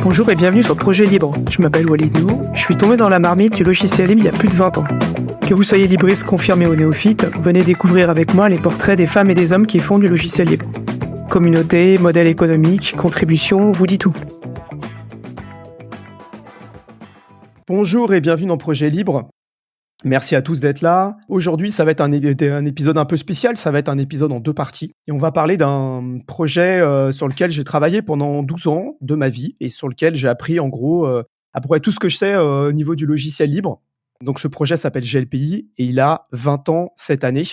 Bonjour et bienvenue sur Projet Libre. Je m'appelle Walid Nou, je suis tombé dans la marmite du logiciel libre il y a plus de 20 ans. Que vous soyez libriste confirmé ou néophyte, venez découvrir avec moi les portraits des femmes et des hommes qui font du logiciel libre. Communauté, modèle économique, contribution, vous dit tout. Bonjour et bienvenue dans Projet Libre. Merci à tous d'être là. Aujourd'hui, ça va être un épisode un peu spécial, ça va être un épisode en 2 parties. Et on va parler d'un projet sur lequel j'ai travaillé pendant 12 ans de ma vie et sur lequel j'ai appris en gros à peu près tout ce que je sais au niveau du logiciel libre. Donc ce projet s'appelle GLPI et il a 20 ans cette année.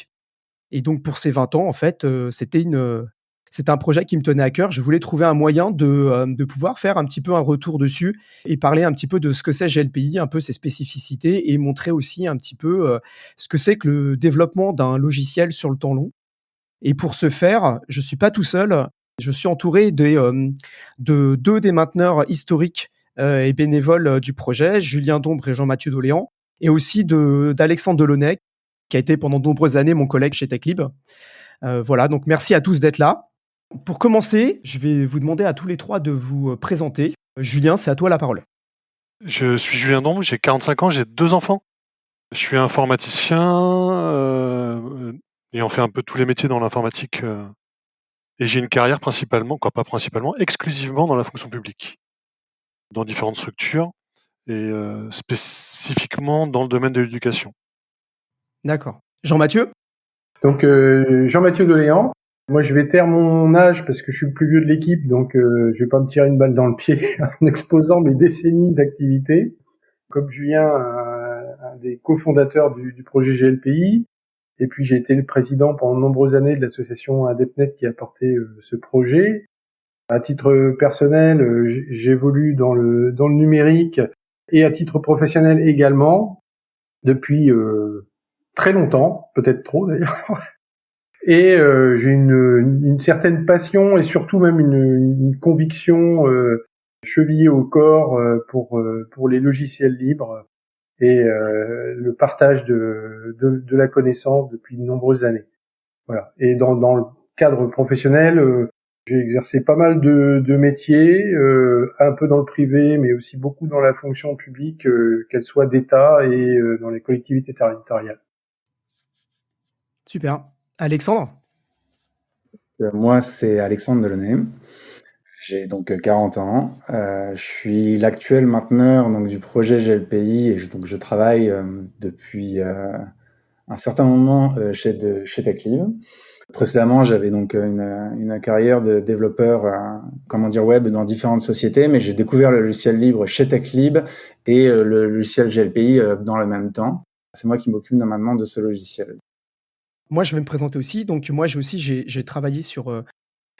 Et donc pour ces 20 ans, en fait, c'était un projet qui me tenait à cœur. Je voulais trouver un moyen de pouvoir faire un petit peu un retour dessus et parler un petit peu de ce que c'est GLPI, un peu ses spécificités et montrer aussi un petit peu ce que c'est que le développement d'un logiciel sur le temps long. Et pour ce faire, je suis pas tout seul. Je suis entouré de deux des mainteneurs historiques et bénévoles du projet, Julien Dombre et Jean-Mathieu Doléan, et aussi d'Alexandre Delaunay, qui a été pendant de nombreuses années mon collègue chez TechLib. Voilà, donc merci à tous d'être là. Pour commencer, je vais vous demander à tous les trois de vous présenter. Julien, c'est à toi la parole. Je suis Julien Dombre, j'ai 45 ans, j'ai 2 enfants. Je suis informaticien, ayant fait un peu tous les métiers dans l'informatique, et j'ai une carrière exclusivement dans la fonction publique, dans différentes structures et spécifiquement dans le domaine de l'éducation. D'accord. Jean-Mathieu ? Donc Jean-Mathieu Doléan. Moi, je vais taire mon âge parce que je suis le plus vieux de l'équipe, donc je vais pas me tirer une balle dans le pied en exposant mes décennies d'activité. Comme Julien, un des cofondateurs du projet GLPI, et puis j'ai été le président pendant de nombreuses années de l'association AdeptNet qui a porté ce projet. À titre personnel, j'évolue dans le numérique et à titre professionnel également depuis très longtemps, peut-être trop d'ailleurs. Et j'ai une certaine passion et surtout même une conviction chevillée au corps pour les logiciels libres et le partage de la connaissance depuis de nombreuses années. Voilà. Et dans le cadre professionnel, j'ai exercé pas mal de métiers, un peu dans le privé, mais aussi beaucoup dans la fonction publique, qu'elle soit d'État et dans les collectivités territoriales. Super. Alexandre ? Moi, c'est Alexandre Delaunay. J'ai donc 40 ans. Je suis l'actuel mainteneur donc, du projet GLPI et je travaille depuis un certain moment chez TechLib. Précédemment, j'avais donc une carrière de développeur web dans différentes sociétés, mais j'ai découvert le logiciel libre chez TechLib et le logiciel GLPI dans le même temps. C'est moi qui m'occupe maintenant de ce logiciel. Moi, je vais me présenter aussi. Donc, moi, j'ai travaillé sur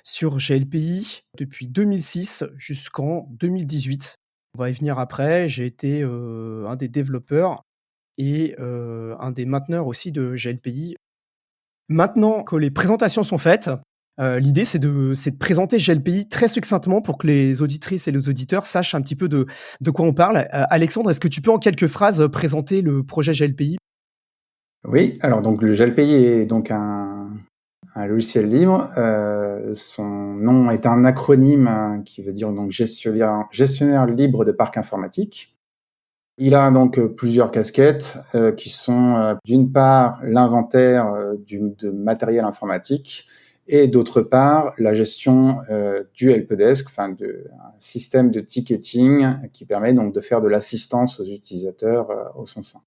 GLPI depuis 2006 jusqu'en 2018. On va y venir après. J'ai été un des développeurs et un des mainteneurs aussi de GLPI. Maintenant que les présentations sont faites, l'idée, c'est de présenter GLPI très succinctement pour que les auditrices et les auditeurs sachent un petit peu de quoi on parle. Alexandre, est-ce que tu peux en quelques phrases présenter le projet GLPI ? Oui, alors donc le GLPI est donc un logiciel libre. Son nom est un acronyme qui veut dire donc gestionnaire libre de parc informatique. Il a donc plusieurs casquettes qui sont d'une part l'inventaire de matériel informatique et d'autre part la gestion du helpdesk, un système de ticketing qui permet donc de faire de l'assistance aux utilisateurs au son sein.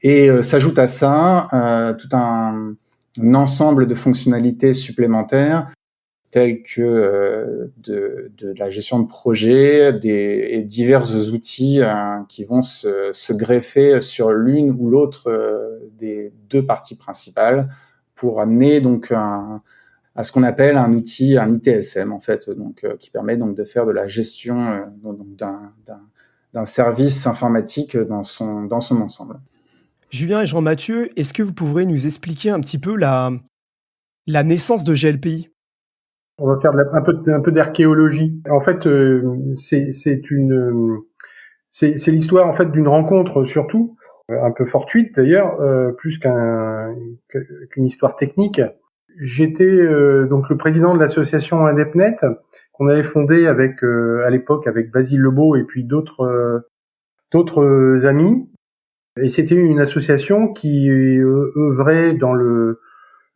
Et s'ajoute à ça tout un ensemble de fonctionnalités supplémentaires telles que de la gestion de projet et divers outils qui vont se greffer sur l'une ou l'autre des 2 parties principales pour amener donc à ce qu'on appelle un outil, un ITSM en fait, donc qui permet donc de faire de la gestion d'un service informatique dans son ensemble. Julien et Jean-Mathieu, est-ce que vous pourriez nous expliquer un petit peu la naissance de GLPI ? On va faire un peu d'archéologie. En fait, c'est l'histoire en fait d'une rencontre surtout, un peu fortuite d'ailleurs, plus qu'une histoire technique. J'étais donc le président de l'association AdeptNet qu'on avait fondée avec à l'époque avec Basile Lebeau et puis d'autres amis. Et c'était une association qui œuvrait dans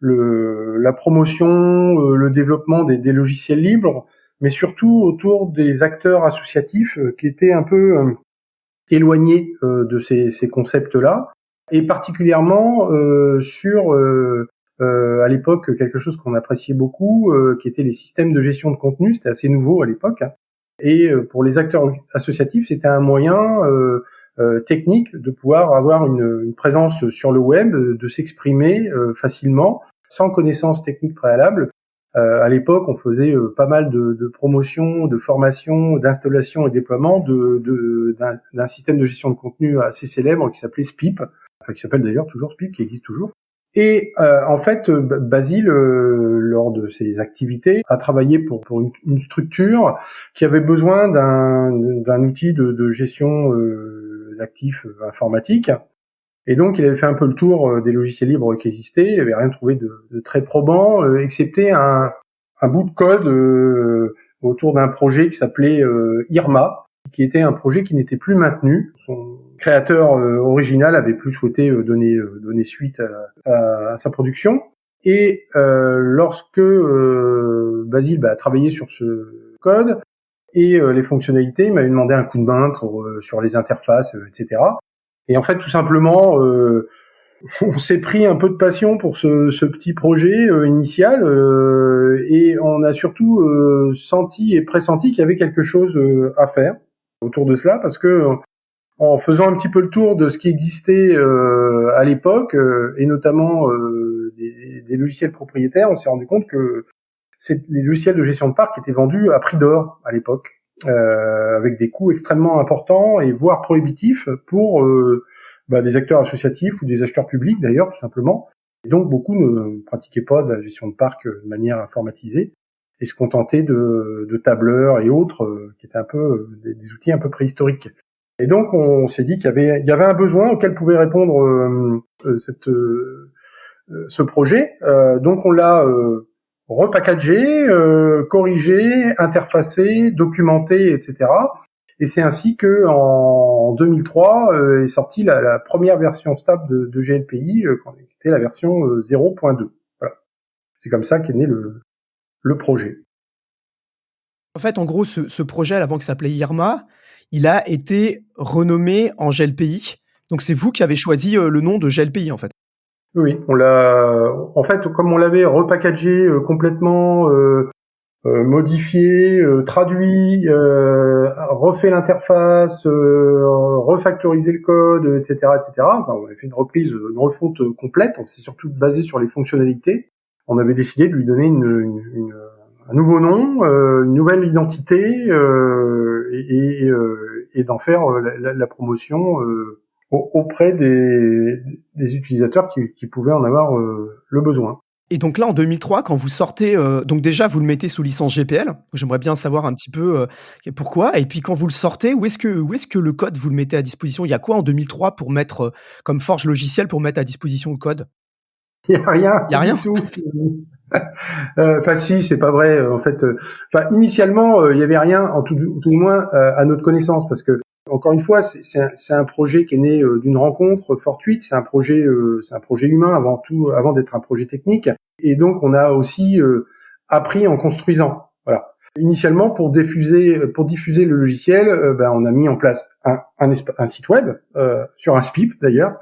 la promotion, le développement des logiciels libres, mais surtout autour des acteurs associatifs qui étaient un peu éloignés de ces concepts-là, et particulièrement sur à l'époque quelque chose qu'on appréciait beaucoup, qui étaient les systèmes de gestion de contenu. C'était assez nouveau à l'époque, hein. Et pour les acteurs associatifs, c'était un moyen technique de pouvoir avoir une présence sur le web, de s'exprimer facilement, sans connaissance technique préalable. À l'époque, on faisait pas mal de promotions, de formations, d'installations et déploiements d'un système de gestion de contenu assez célèbre qui s'appelait SPIP, enfin qui s'appelle d'ailleurs toujours SPIP, qui existe toujours. Et en fait, Basile, lors de ses activités, a travaillé pour une structure qui avait besoin d'un outil de gestion d'actifs informatiques. Et donc, il avait fait un peu le tour des logiciels libres qui existaient. Il n'avait rien trouvé de très probant, excepté un bout de code autour d'un projet qui s'appelait Irma, qui était un projet qui n'était plus maintenu. Son créateur original avait plus souhaité donner suite à sa production. Et lorsque Basile a travaillé sur ce code et les fonctionnalités, il m'avait demandé un coup de main sur les interfaces, etc. Et en fait, tout simplement, on s'est pris un peu de passion pour ce petit projet initial, et on a surtout senti et pressenti qu'il y avait quelque chose à faire autour de cela, parce que en faisant un petit peu le tour de ce qui existait à l'époque, et notamment des logiciels propriétaires, on s'est rendu compte que les logiciels de gestion de parc étaient vendus à prix d'or à l'époque, avec des coûts extrêmement importants et voire prohibitifs pour des acteurs associatifs ou des acheteurs publics d'ailleurs, tout simplement. Et donc beaucoup ne pratiquaient pas de la gestion de parc de manière informatisée et se contentaient de tableurs et autres qui étaient un peu des outils un peu préhistoriques. Et donc on s'est dit qu'il y avait un besoin auquel pouvait répondre ce projet. Donc on l'a repackagé, corrigé, interfacé, documenté, etc. Et c'est ainsi que en 2003 est sortie la première version stable de GLPI, qui était la version 0.2. Voilà. C'est comme ça qu'est né le projet. En fait, en gros, ce projet, avant que ça s'appelait Irma, il a été renommé en GLPI. Donc c'est vous qui avez choisi le nom de GLPI, en fait. Oui, en fait, comme on l'avait repackagé complètement, modifié, traduit, refait l'interface, refactorisé le code, etc., etc. Enfin, on avait fait une refonte complète. On s'est surtout basé sur les fonctionnalités. On avait décidé de lui donner un nouveau nom, une nouvelle identité, et d'en faire la promotion auprès des utilisateurs qui pouvaient en avoir le besoin. Et donc là, en 2003, quand vous sortez, donc déjà, vous le mettez sous licence GPL. J'aimerais bien savoir un petit peu pourquoi. Et puis quand vous le sortez, où est-ce que le code, vous le mettez à disposition? Il y a quoi en 2003 pour mettre, comme forge logicielle, pour mettre à disposition le code? Il y a rien. Il y a rien du tout. Enfin si, c'est pas vrai. En fait, initialement, il y avait rien, en tout du moins à notre connaissance, parce que encore une fois, c'est un projet qui est né d'une rencontre fortuite. C'est un projet humain avant tout, avant d'être un projet technique. Et donc, on a aussi appris en construisant. Voilà. Initialement, pour diffuser le logiciel, on a mis en place un site web sur un SPIP d'ailleurs.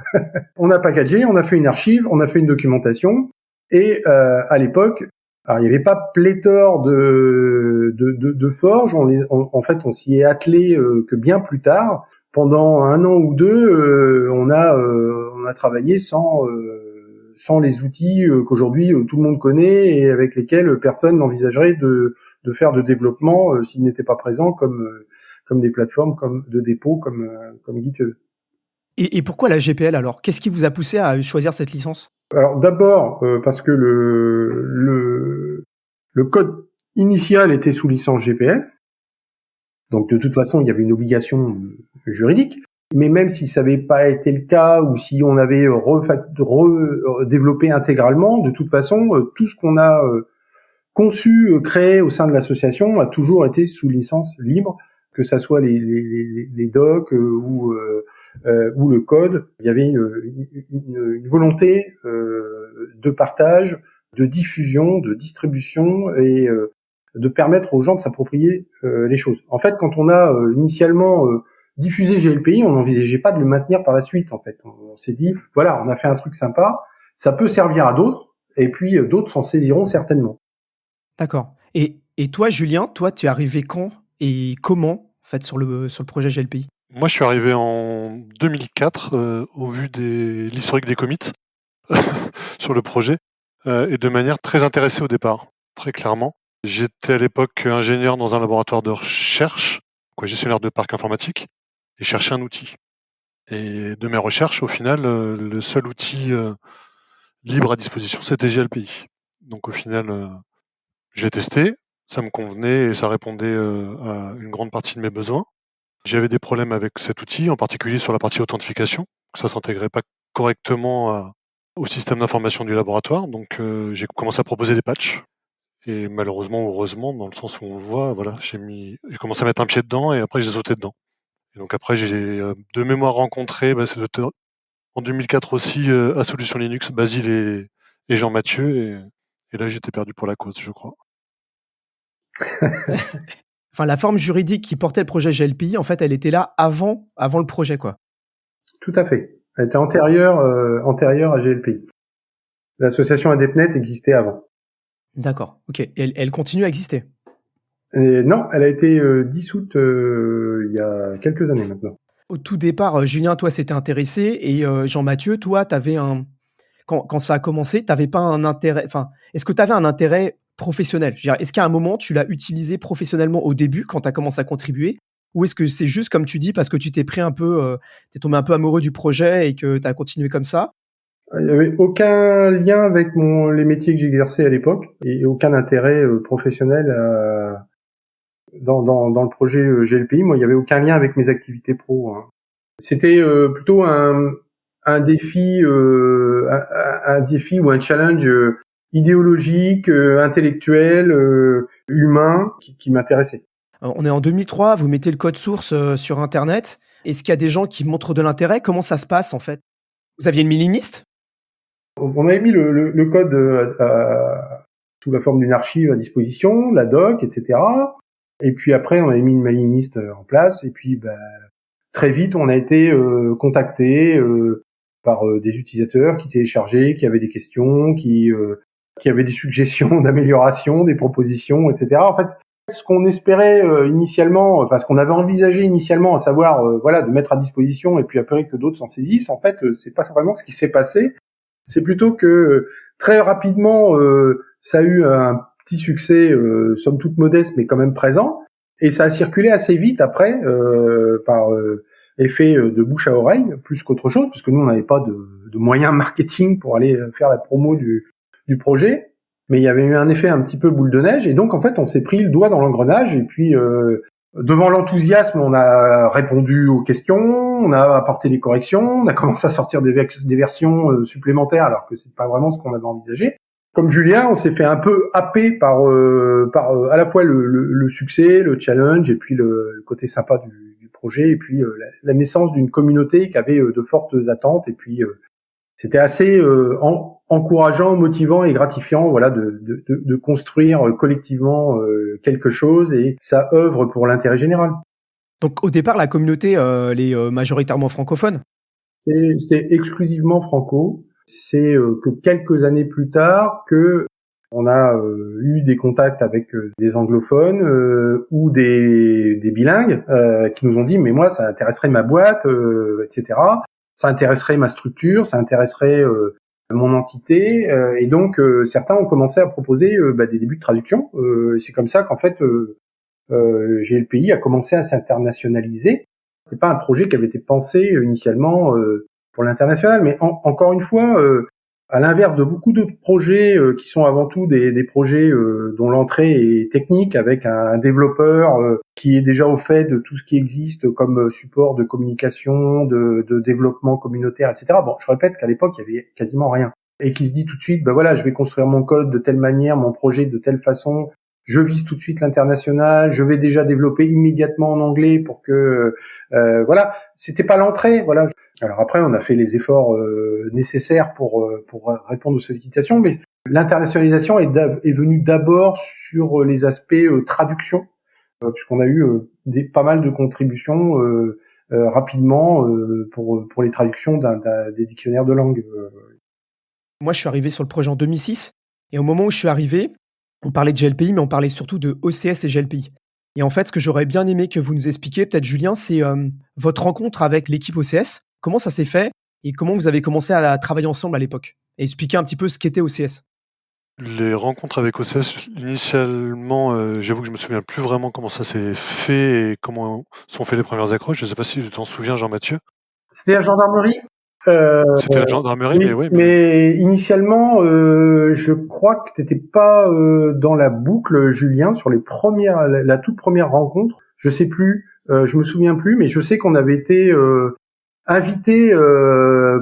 On a packagé, on a fait une archive, on a fait une documentation. Et à l'époque, alors il n'y avait pas pléthore de forges. En fait, on s'y est attelé que bien plus tard. Pendant 1 an ou 2, on a travaillé sans les outils qu'aujourd'hui tout le monde connaît et avec lesquels personne n'envisagerait de faire de développement s'ils n'étaient pas présents, comme des plateformes de dépôt comme GitHub. Et pourquoi la GPL alors? Qu'est-ce qui vous a poussé à choisir cette licence? Alors d'abord parce que le code initial était sous licence GPL, donc de toute façon il y avait une obligation juridique. Mais même si ça n'avait pas été le cas, ou si on avait redéveloppé intégralement, de toute façon tout ce qu'on a conçu, créé au sein de l'association a toujours été sous licence libre, que ça soit les docs ou le code. Il y avait une volonté de partage, de diffusion, de distribution et de permettre aux gens de s'approprier les choses. En fait, quand on a initialement diffusé GLPI, on n'envisageait pas de le maintenir par la suite. En fait, on s'est dit, voilà, on a fait un truc sympa, ça peut servir à d'autres, et puis d'autres s'en saisiront certainement. D'accord. Et toi, Julien, toi, tu es arrivé quand et comment, en fait, sur le projet GLPI? Moi, je suis arrivé en 2004 au vu de l'historique des commits sur le projet et de manière très intéressée au départ, très clairement. J'étais à l'époque ingénieur dans un laboratoire de recherche, gestionnaire de parc informatique, et cherchais un outil. Et de mes recherches, au final, le seul outil libre à disposition, c'était GLPI. Donc au final, j'ai testé, ça me convenait et ça répondait à une grande partie de mes besoins. J'avais des problèmes avec cet outil, en particulier sur la partie authentification. Ça s'intégrait pas correctement au système d'information du laboratoire. Donc j'ai commencé à proposer des patchs. Et malheureusement ou heureusement, dans le sens où on le voit, voilà, j'ai commencé à mettre un pied dedans et après j'ai sauté dedans. Et donc après j'ai de mémoire rencontré, c'est en 2004 aussi à Solutions Linux, Basile et Jean-Mathieu. Et là j'étais perdu pour la cause, je crois. Enfin, la forme juridique qui portait le projet GLPI, en fait, elle était là avant le projet, quoi. Tout à fait. Elle était antérieure à GLPI. L'association AdeptNet existait avant. D'accord, ok. Et elle continue à exister? Et non, elle a été dissoute il y a quelques années maintenant. Au tout départ, Julien, toi, s'était intéressé et Jean-Mathieu, toi, t'avais quand ça a commencé, t'avais pas un intérêt. Enfin, est-ce que tu avais un intérêt professionnel? Je veux dire, est-ce qu'à un moment, tu l'as utilisé professionnellement au début quand tu as commencé à contribuer? Ou est-ce que c'est juste, comme tu dis, parce que tu t'es pris un peu, t'es tombé un peu amoureux du projet et que tu as continué comme ça? Il n'y avait aucun lien avec les métiers que j'exerçais à l'époque et aucun intérêt professionnel dans le projet GLPI. Moi, il n'y avait aucun lien avec mes activités pro. Hein. C'était plutôt un défi ou un challenge idéologique, intellectuel, humain qui m'intéressait. On est en 2003, vous mettez le code source sur Internet. Est-ce qu'il y a des gens qui montrent de l'intérêt? Comment ça se passe, en fait? Vous aviez une mailing list? On avait mis le code sous la forme d'une archive à disposition, la doc, etc. Et puis après, on avait mis une mailing list en place. Et puis, très vite, on a été contacté par des utilisateurs qui téléchargeaient, qui avaient des questions, qui avaient des suggestions d'amélioration, des propositions, etc. En fait, ce qu'on espérait initialement, enfin ce qu'on avait envisagé initialement, à savoir de mettre à disposition et puis après que d'autres s'en saisissent, en fait, c'est pas vraiment ce qui s'est passé. C'est plutôt que très rapidement, ça a eu un petit succès, somme toute modeste, mais quand même présent, et ça a circulé assez vite après par effet de bouche à oreille, plus qu'autre chose, parce que nous on n'avait pas de moyens marketing pour aller faire la promo du projet. Mais il y avait eu un effet un petit peu boule de neige, et donc en fait on s'est pris le doigt dans l'engrenage, et puis devant l'enthousiasme, on a répondu aux questions, on a apporté des corrections, on a commencé à sortir des versions supplémentaires, alors que c'est pas vraiment ce qu'on avait envisagé. Comme Julien, on s'est fait un peu happer par à la fois le succès, le challenge, et puis le côté sympa du projet, et puis la naissance d'une communauté qui avait de fortes attentes, et puis c'était assez encourageant, motivant et gratifiant, de construire collectivement quelque chose, et ça œuvre pour l'intérêt général. Donc au départ, la communauté, elle est majoritairement francophone? C'était exclusivement franco. C'est que quelques années plus tard que on a eu des contacts avec des anglophones ou des bilingues qui nous ont dit mais moi ça intéresserait ma boîte, etc. Ça intéresserait ma structure, ça intéresserait mon entité, et donc certains ont commencé à proposer des débuts de traduction. C'est comme ça qu'en fait GLPI a commencé à s'internationaliser. C'est pas un projet qui avait été pensé initialement pour l'international, mais encore une fois, à l'inverse de beaucoup d'autres projets qui sont avant tout des projets dont l'entrée est technique, avec un développeur qui est déjà au fait de tout ce qui existe comme support de communication, de développement communautaire, etc. Bon, je répète qu'à l'époque, il y avait quasiment rien. et qui se dit tout de suite, voilà, je vais construire mon code de telle manière, mon projet de telle façon, je vise tout de suite l'international, je vais déjà développer immédiatement en anglais pour que, voilà, c'était pas l'entrée, voilà. Alors après, on a fait les efforts nécessaires pour répondre aux sollicitations, mais l'internationalisation est venue d'abord sur les aspects traduction, puisqu'on a eu pas mal de contributions rapidement pour les traductions des dictionnaires de langue. Moi, je suis arrivé sur le projet en 2006 et au moment où je suis arrivé, on parlait de GLPI, mais on parlait surtout de OCS et GLPI. Et en fait, ce que j'aurais bien aimé que vous nous expliquiez, peut-être Julien, c'est votre rencontre avec l'équipe OCS. Comment ça s'est fait et comment vous avez commencé à travailler ensemble à l'époque? Et expliquer un petit peu ce qu'était OCS. Les rencontres avec OCS, initialement, j'avoue que je me souviens plus vraiment comment ça s'est fait et comment sont fait les premières accroches. Je sais pas si tu t'en souviens, Jean-Mathieu. C'était la gendarmerie. C'était la gendarmerie, mais oui. Mais initialement, je crois que t'étais pas dans la boucle, Julien, sur la toute première rencontre. Je sais plus, je me souviens plus, mais je sais qu'on avait été invité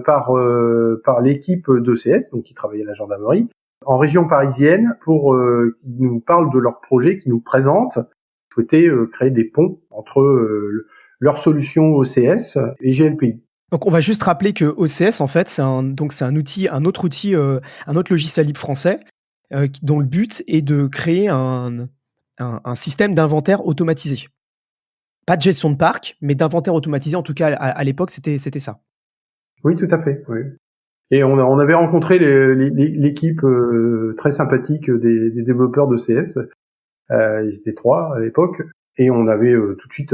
par l'équipe d'OCS, donc qui travaillait à la gendarmerie, en région parisienne, pour qu'ils nous parlent de leur projet, qu'ils nous présentent, souhaitaient créer des ponts entre leur solution OCS et GLPI. Donc, on va juste rappeler que OCS, en fait, c'est un autre logiciel libre français, dont le but est de créer un système d'inventaire automatisé. Pas de gestion de parc, mais d'inventaire automatisé. En tout cas, à l'époque, c'était ça. Oui, tout à fait. Oui. Et on avait rencontré l'équipe très sympathique des développeurs d'OCS. Ils étaient 3 à l'époque, et on avait tout de suite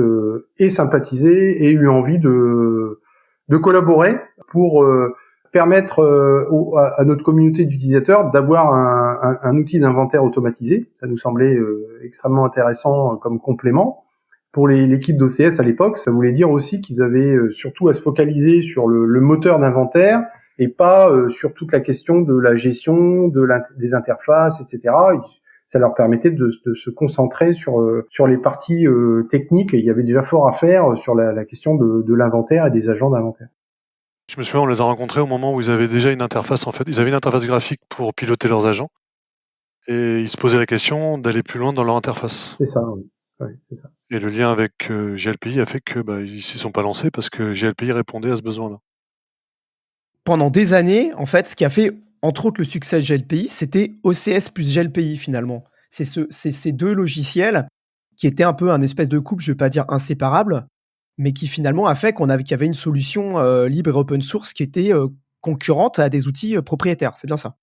et sympathisé et eu envie de collaborer pour permettre à notre communauté d'utilisateurs d'avoir un outil d'inventaire automatisé. Ça nous semblait extrêmement intéressant comme complément. Pour l'équipe d'OCS à l'époque, ça voulait dire aussi qu'ils avaient surtout à se focaliser sur le moteur d'inventaire et pas sur toute la question de la gestion des interfaces, etc. Ça leur permettait de se concentrer sur les parties techniques. Et il y avait déjà fort à faire sur la question de l'inventaire et des agents d'inventaire. Je me souviens, on les a rencontrés au moment où ils avaient déjà une interface, en fait. Ils avaient une interface graphique pour piloter leurs agents. Et ils se posaient la question d'aller plus loin dans leur interface. C'est ça, oui. Oui, c'est ça. Et le lien avec GLPI a fait que ils s'y sont pas lancés parce que GLPI répondait à ce besoin-là. Pendant des années, en fait, ce qui a fait, entre autres, le succès de GLPI, c'était OCS plus GLPI, finalement. C'est ces deux logiciels qui étaient un peu un espèce de couple, je ne vais pas dire inséparable, mais qui finalement a fait qu'il y avait une solution libre et open source qui était concurrente à des outils propriétaires. C'est bien ça?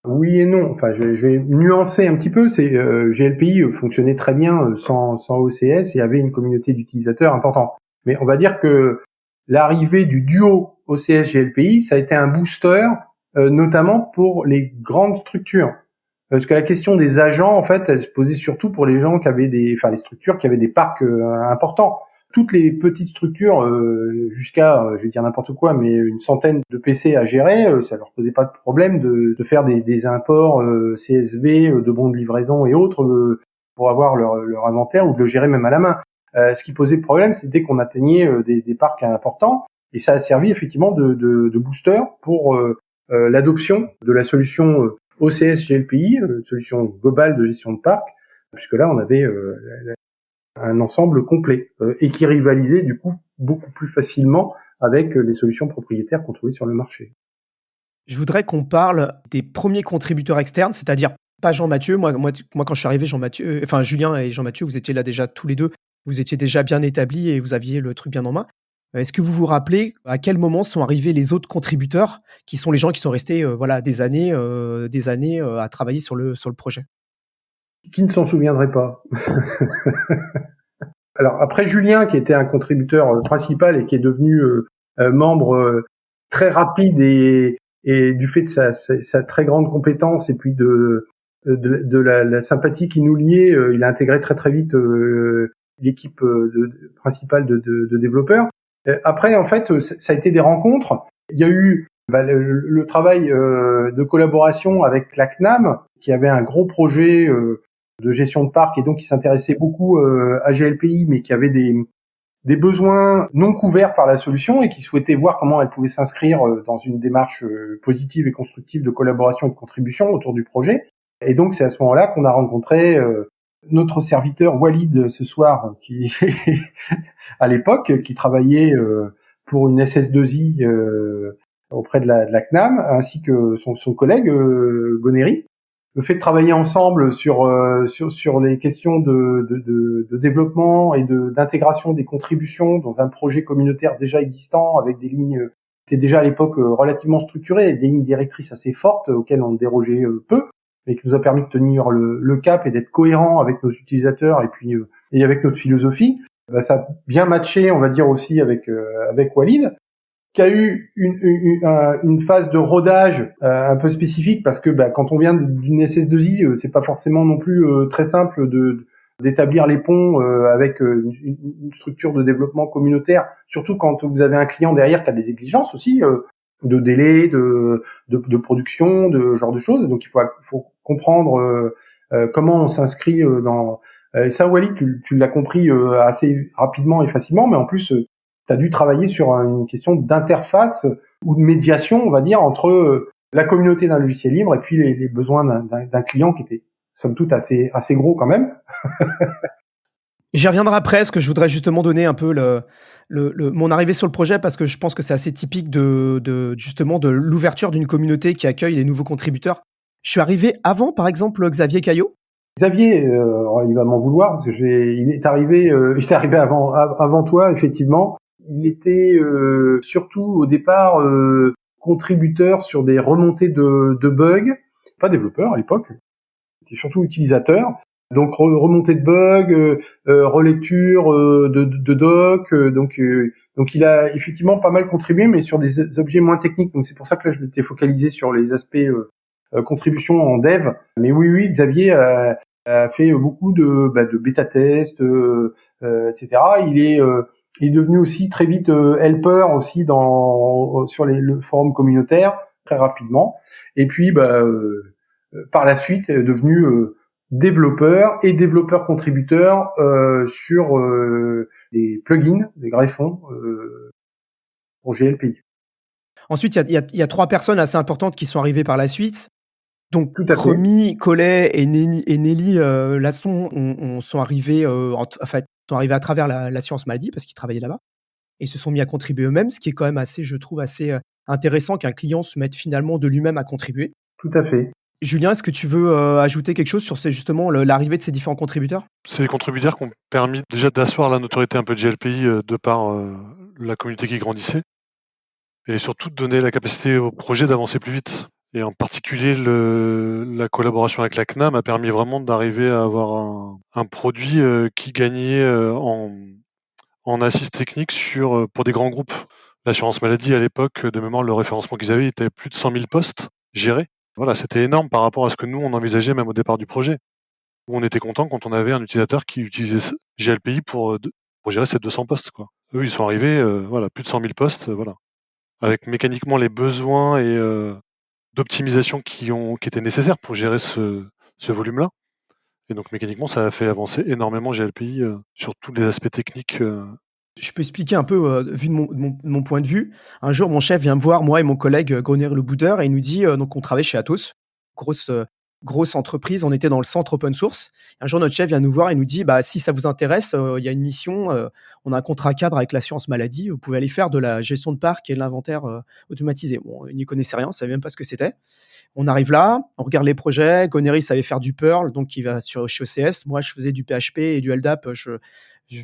Oui et non. Enfin, je vais nuancer un petit peu. GLPI fonctionnait très bien sans OCS et avait une communauté d'utilisateurs importante. Mais on va dire que l'arrivée du duo OCS-GLPI, ça a été un booster, notamment pour les grandes structures. Parce que la question des agents, en fait, elle se posait surtout pour les gens qui avaient les structures qui avaient des parcs importants. Toutes les petites structures, jusqu'à, je vais dire n'importe quoi, mais une centaine de PC à gérer, ça leur posait pas de problème de faire des imports CSV, de bons de livraison et autres pour avoir leur inventaire ou de le gérer même à la main. Ce qui posait problème, c'était qu'on atteignait des parcs importants, et ça a servi effectivement de booster pour l'adoption de la solution OCS GLPI, solution globale de gestion de parc, puisque là on avait un ensemble complet et qui rivalisait du coup beaucoup plus facilement avec les solutions propriétaires qu'on trouvait sur le marché. Je voudrais qu'on parle des premiers contributeurs externes, c'est-à-dire pas Jean-Mathieu. Moi, quand je suis arrivé, Julien et Jean-Mathieu, vous étiez là déjà tous les deux. Vous étiez déjà bien établis et vous aviez le truc bien en main. Est-ce que vous vous rappelez à quel moment sont arrivés les autres contributeurs, qui sont les gens qui sont restés des années à travailler sur le projet? Qui ne s'en souvendrait pas? Alors après Julien, qui était un contributeur principal et qui est devenu membre très rapide et du fait de sa très grande compétence et puis de la sympathie qui nous liait, il a intégré très vite l'équipe principale de développeurs. Après, en fait, ça a été des rencontres. Il y a eu le travail de collaboration avec la CNAM, qui avait un gros projet de gestion de parc et donc qui s'intéressait beaucoup à GLPI, mais qui avait des besoins non couverts par la solution et qui souhaitaient voir comment elle pouvait s'inscrire dans une démarche positive et constructive de collaboration et de contribution autour du projet. Et donc c'est à ce moment-là qu'on a rencontré notre serviteur Walid ce soir, qui à l'époque qui travaillait pour une SS2I auprès de la CNAM, ainsi que son collègue Gonéry. Le fait de travailler ensemble sur les questions de développement et d'intégration des contributions dans un projet communautaire déjà existant, avec des lignes qui étaient déjà à l'époque relativement structurées, et des lignes directrices assez fortes auxquelles on dérogeait peu, mais qui nous a permis de tenir le cap et d'être cohérent avec nos utilisateurs et avec notre philosophie. Ça a bien matché, on va dire, aussi avec Walid, qui a eu une phase de rodage un peu spécifique, parce que quand on vient d'une SS2I, c'est pas forcément non plus très simple d'établir les ponts avec une structure de développement communautaire, surtout quand vous avez un client derrière qui a des exigences aussi de délai, de production, de genre de choses. Donc il faut comprendre comment on s'inscrit dans ça. Walid, tu l'as compris assez rapidement et facilement, mais en plus tu as dû travailler sur une question d'interface ou de médiation, on va dire, entre la communauté d'un logiciel libre et puis les besoins d'un client qui était, somme toute, assez gros quand même. J'y reviendrai après, parce que je voudrais justement donner un peu mon arrivée sur le projet, parce que je pense que c'est assez typique justement de l'ouverture d'une communauté qui accueille les nouveaux contributeurs. Je suis arrivé avant, par exemple, Xavier Caillot. Xavier, il va m'en vouloir, parce que il est arrivé avant toi, effectivement. Il était surtout au départ contributeur sur des remontées de bugs, pas développeur à l'époque, il était surtout utilisateur. Donc remontée de bugs, relecture de doc, donc il a effectivement pas mal contribué, mais sur des objets moins techniques. Donc c'est pour ça que là je m'étais focalisé sur les aspects contribution en dev. Mais oui, Xavier a fait beaucoup de bêta-tests, etc. Il est devenu aussi très vite helper aussi sur le forum communautaire, très rapidement. Et puis par la suite est devenu développeur et développeur contributeur sur des plugins, des greffons pour GLPI. Ensuite, il y a 3 personnes assez importantes qui sont arrivées par la suite. Donc, Remy, Collet et Nelly Lasson sont arrivés à travers l'assurance maladie, parce qu'ils travaillaient là-bas, et se sont mis à contribuer eux-mêmes, ce qui est quand même je trouve assez intéressant qu'un client se mette finalement de lui-même à contribuer. Tout à fait. Julien, est-ce que tu veux ajouter quelque chose sur justement l'arrivée de ces différents contributeurs ? C'est les contributeurs qui ont permis déjà d'asseoir la notoriété un peu de GLPI de par la communauté qui grandissait, et surtout de donner la capacité au projet d'avancer plus vite. Et en particulier, la collaboration avec la CNAM a permis vraiment d'arriver à avoir un produit qui gagnait en assise technique pour des grands groupes. L'assurance maladie, à l'époque, de mémoire, le référencement qu'ils avaient était plus de 100 000 postes gérés. Voilà, c'était énorme par rapport à ce que nous, on envisageait même au départ du projet, où on était content quand on avait un utilisateur qui utilisait GLPI pour gérer ces 200 postes, quoi. Eux, ils sont arrivés, plus de 100 000 postes, avec mécaniquement les besoins et d'optimisation qui étaient nécessaires pour gérer ce volume-là. Et donc mécaniquement, ça a fait avancer énormément GLPI sur tous les aspects techniques. Je peux expliquer un peu, vu de mon point de vue. Un jour, mon chef vient me voir, moi et mon collègue Gonéry Le Boudeur, et il nous dit, donc on travaille chez Atos, grosse entreprise, on était dans le centre open source. Un jour, notre chef vient nous voir et nous dit, si ça vous intéresse, il y a une mission, on a un contrat cadre avec l'assurance maladie, vous pouvez aller faire de la gestion de parc et de l'inventaire automatisé. Bon, il n'y connaissait rien, on ne savait même pas ce que c'était. On arrive là, on regarde les projets, Gonéry savait faire du Perl, donc il va chez OCS. Moi, je faisais du PHP et du LDAP. Je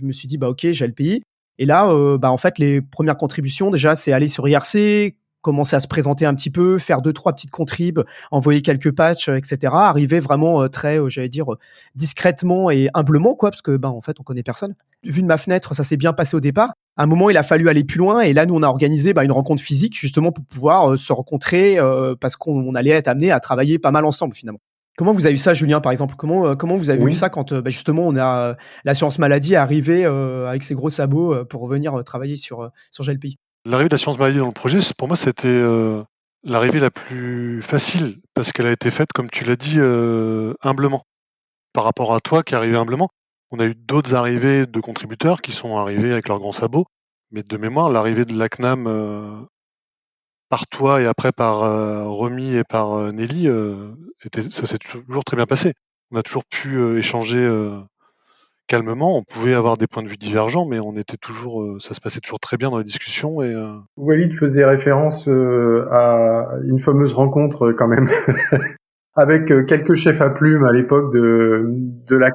me suis dit, ok, j'ai le pays. Et là, en fait, les premières contributions, déjà, c'est aller sur IRC, commencer à se présenter un petit peu, faire 2-3 petites contribs, envoyer quelques patchs, etc. Arriver vraiment très, discrètement et humblement, quoi, parce que, en fait, on connaît personne. Vu de ma fenêtre, ça s'est bien passé au départ. À un moment, il a fallu aller plus loin, et là, nous, on a organisé une rencontre physique, justement, pour pouvoir se rencontrer, parce qu'on allait être amené à travailler pas mal ensemble, finalement. Comment vous avez vu ça, Julien, par exemple ? Comment vous avez vu ça quand, justement, on a l'assurance maladie arrivé avec ses gros sabots pour venir travailler sur GLPI ? L'arrivée de l'assurance maladie dans le projet, pour moi, c'était l'arrivée la plus facile, parce qu'elle a été faite, comme tu l'as dit, humblement. Par rapport à toi qui arrivais humblement, On a eu d'autres arrivées de contributeurs qui sont arrivés avec leurs grands sabots, mais de mémoire, l'arrivée de la CNAM par toi et après par Romy et par Nelly, ça s'est toujours très bien passé. On a toujours pu échanger calmement. On pouvait avoir des points de vue divergents, mais on était toujours, ça se passait toujours très bien dans les discussions. Et Walid faisait référence à une fameuse rencontre quand même avec quelques chefs à plumes à l'époque de la.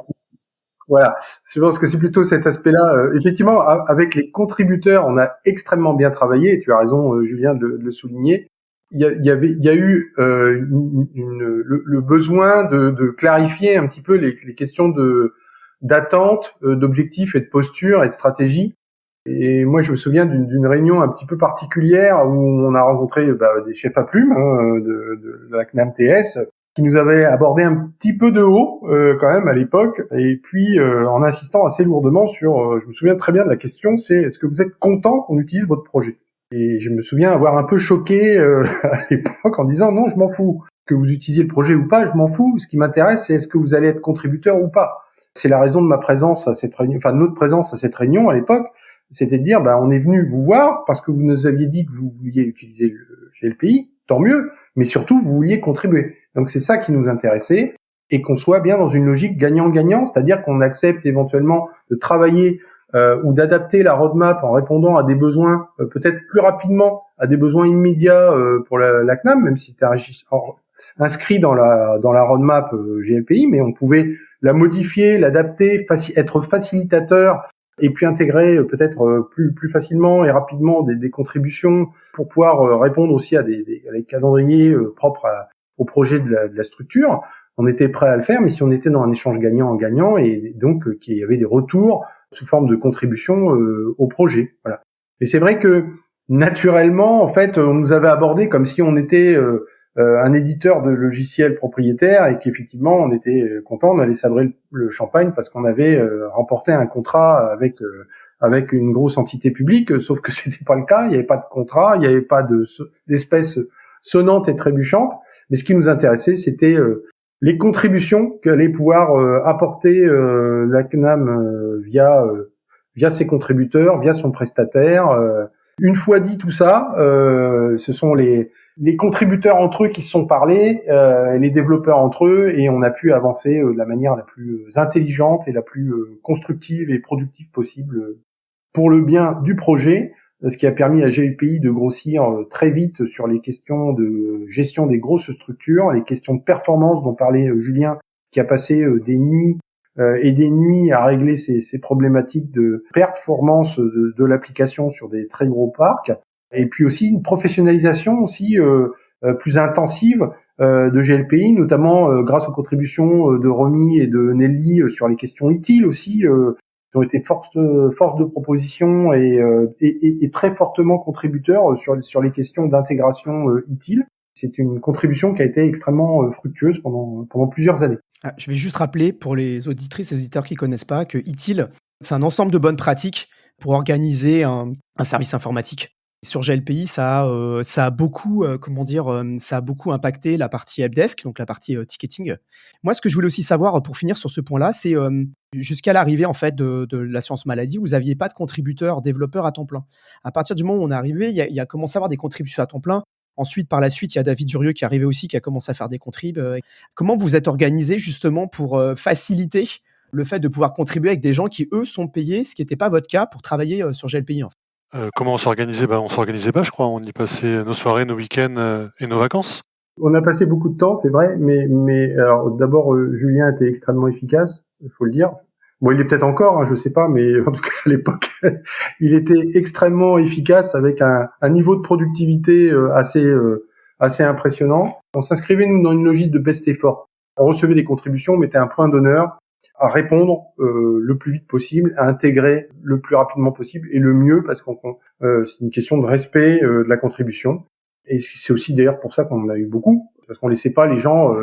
Voilà, je pense que c'est plutôt cet aspect-là. Effectivement, avec les contributeurs, on a extrêmement bien travaillé. Et tu as raison, Julien, de le souligner. Il y a eu le besoin de clarifier un petit peu les questions d'attente, d'objectifs et de posture et de stratégie. Et moi, je me souviens d'une réunion un petit peu particulière où on a rencontré des chefs à plumes de la CNAM TS qui nous avaient abordé un petit peu de haut quand même à l'époque, et puis en insistant assez lourdement sur, je me souviens très bien de la question, c'est est-ce que vous êtes content qu'on utilise votre projet? Et je me souviens avoir un peu choqué à l'époque en disant non, je m'en fous. Que vous utilisiez le projet ou pas, je m'en fous. Ce qui m'intéresse, c'est est-ce que vous allez être contributeur ou pas. C'est la raison de ma présence à cette réunion, enfin de notre présence à cette réunion à l'époque, c'était de dire on est venu vous voir parce que vous nous aviez dit que vous vouliez utiliser le GLPI, tant mieux, mais surtout vous vouliez contribuer. Donc c'est ça qui nous intéressait, et qu'on soit bien dans une logique gagnant-gagnant, c'est-à-dire qu'on accepte éventuellement de travailler ou d'adapter la roadmap en répondant à des besoins peut-être plus rapidement, à des besoins immédiats pour la CNAM, même si c'était inscrit dans la roadmap GLPI, mais on pouvait la modifier, l'adapter, être facilitateur et puis intégrer peut-être plus facilement et rapidement des contributions pour pouvoir répondre aussi à des calendriers propres au projet de la structure. On était prêt à le faire, mais si on était dans un échange gagnant-gagnant, et donc qu'il y avait des retours sous forme de contribution au projet. Voilà. Et c'est vrai que naturellement, en fait, on nous avait abordé comme si on était un éditeur de logiciels propriétaire et qu'effectivement on était content, on allait sabrer le champagne parce qu'on avait remporté un contrat avec une grosse entité publique, sauf que c'était pas le cas, il n'y avait pas de contrat, il n'y avait pas d'espèce sonnante et trébuchante, mais ce qui nous intéressait, c'était les contributions qu'allait pouvoir apporter la CNAM via ses contributeurs, via son prestataire. Une fois dit tout ça, ce sont les contributeurs entre eux qui se sont parlé, les développeurs entre eux, et on a pu avancer de la manière la plus intelligente et la plus constructive et productive possible pour le bien du projet, ce qui a permis à GLPI de grossir très vite sur les questions de gestion des grosses structures, les questions de performance dont parlait Julien, qui a passé des nuits et des nuits à régler ces problématiques de performance de l'application sur des très gros parcs. Et puis aussi une professionnalisation aussi plus intensive de GLPI, notamment grâce aux contributions de Romy et de Nelly sur les questions utiles aussi, qui ont été force de proposition et très fortement contributeurs sur les questions d'intégration utile. C'est une contribution qui a été extrêmement fructueuse pendant plusieurs années. Je vais juste rappeler pour les auditrices et auditeurs qui ne connaissent pas que ITIL, c'est un ensemble de bonnes pratiques pour organiser un service informatique. Sur GLPI, ça a beaucoup, ça a beaucoup impacté la partie helpdesk, donc la partie ticketing. Moi, ce que je voulais aussi savoir pour finir sur ce point-là, c'est jusqu'à l'arrivée en fait de l'assurance maladie, vous n'aviez pas de contributeurs développeurs à temps plein. À partir du moment où on est arrivé, il y a commencé à avoir des contributions à temps plein. Ensuite, par la suite, il y a David Durieux qui est arrivé aussi, qui a commencé à faire des contribs. Comment vous êtes organisé justement pour faciliter le fait de pouvoir contribuer avec des gens qui, eux, sont payés, ce qui n'était pas votre cas pour travailler sur GLPI en fait? Comment on s'organisait? On s'organisait pas, je crois. On y passait nos soirées, nos week-ends et nos vacances. On a passé beaucoup de temps, c'est vrai, mais alors d'abord Julien était extrêmement efficace, il faut le dire. Bon, il est peut-être encore, je sais pas, mais en tout cas à l'époque, il était extrêmement efficace avec un niveau de productivité assez impressionnant. On s'inscrivait nous dans une logique de best effort. On recevait des contributions, on mettait un point d'honneur à répondre le plus vite possible, à intégrer le plus rapidement possible et le mieux, parce que c'est une question de respect de la contribution. Et c'est aussi d'ailleurs pour ça qu'on en a eu beaucoup, parce qu'on laissait pas les gens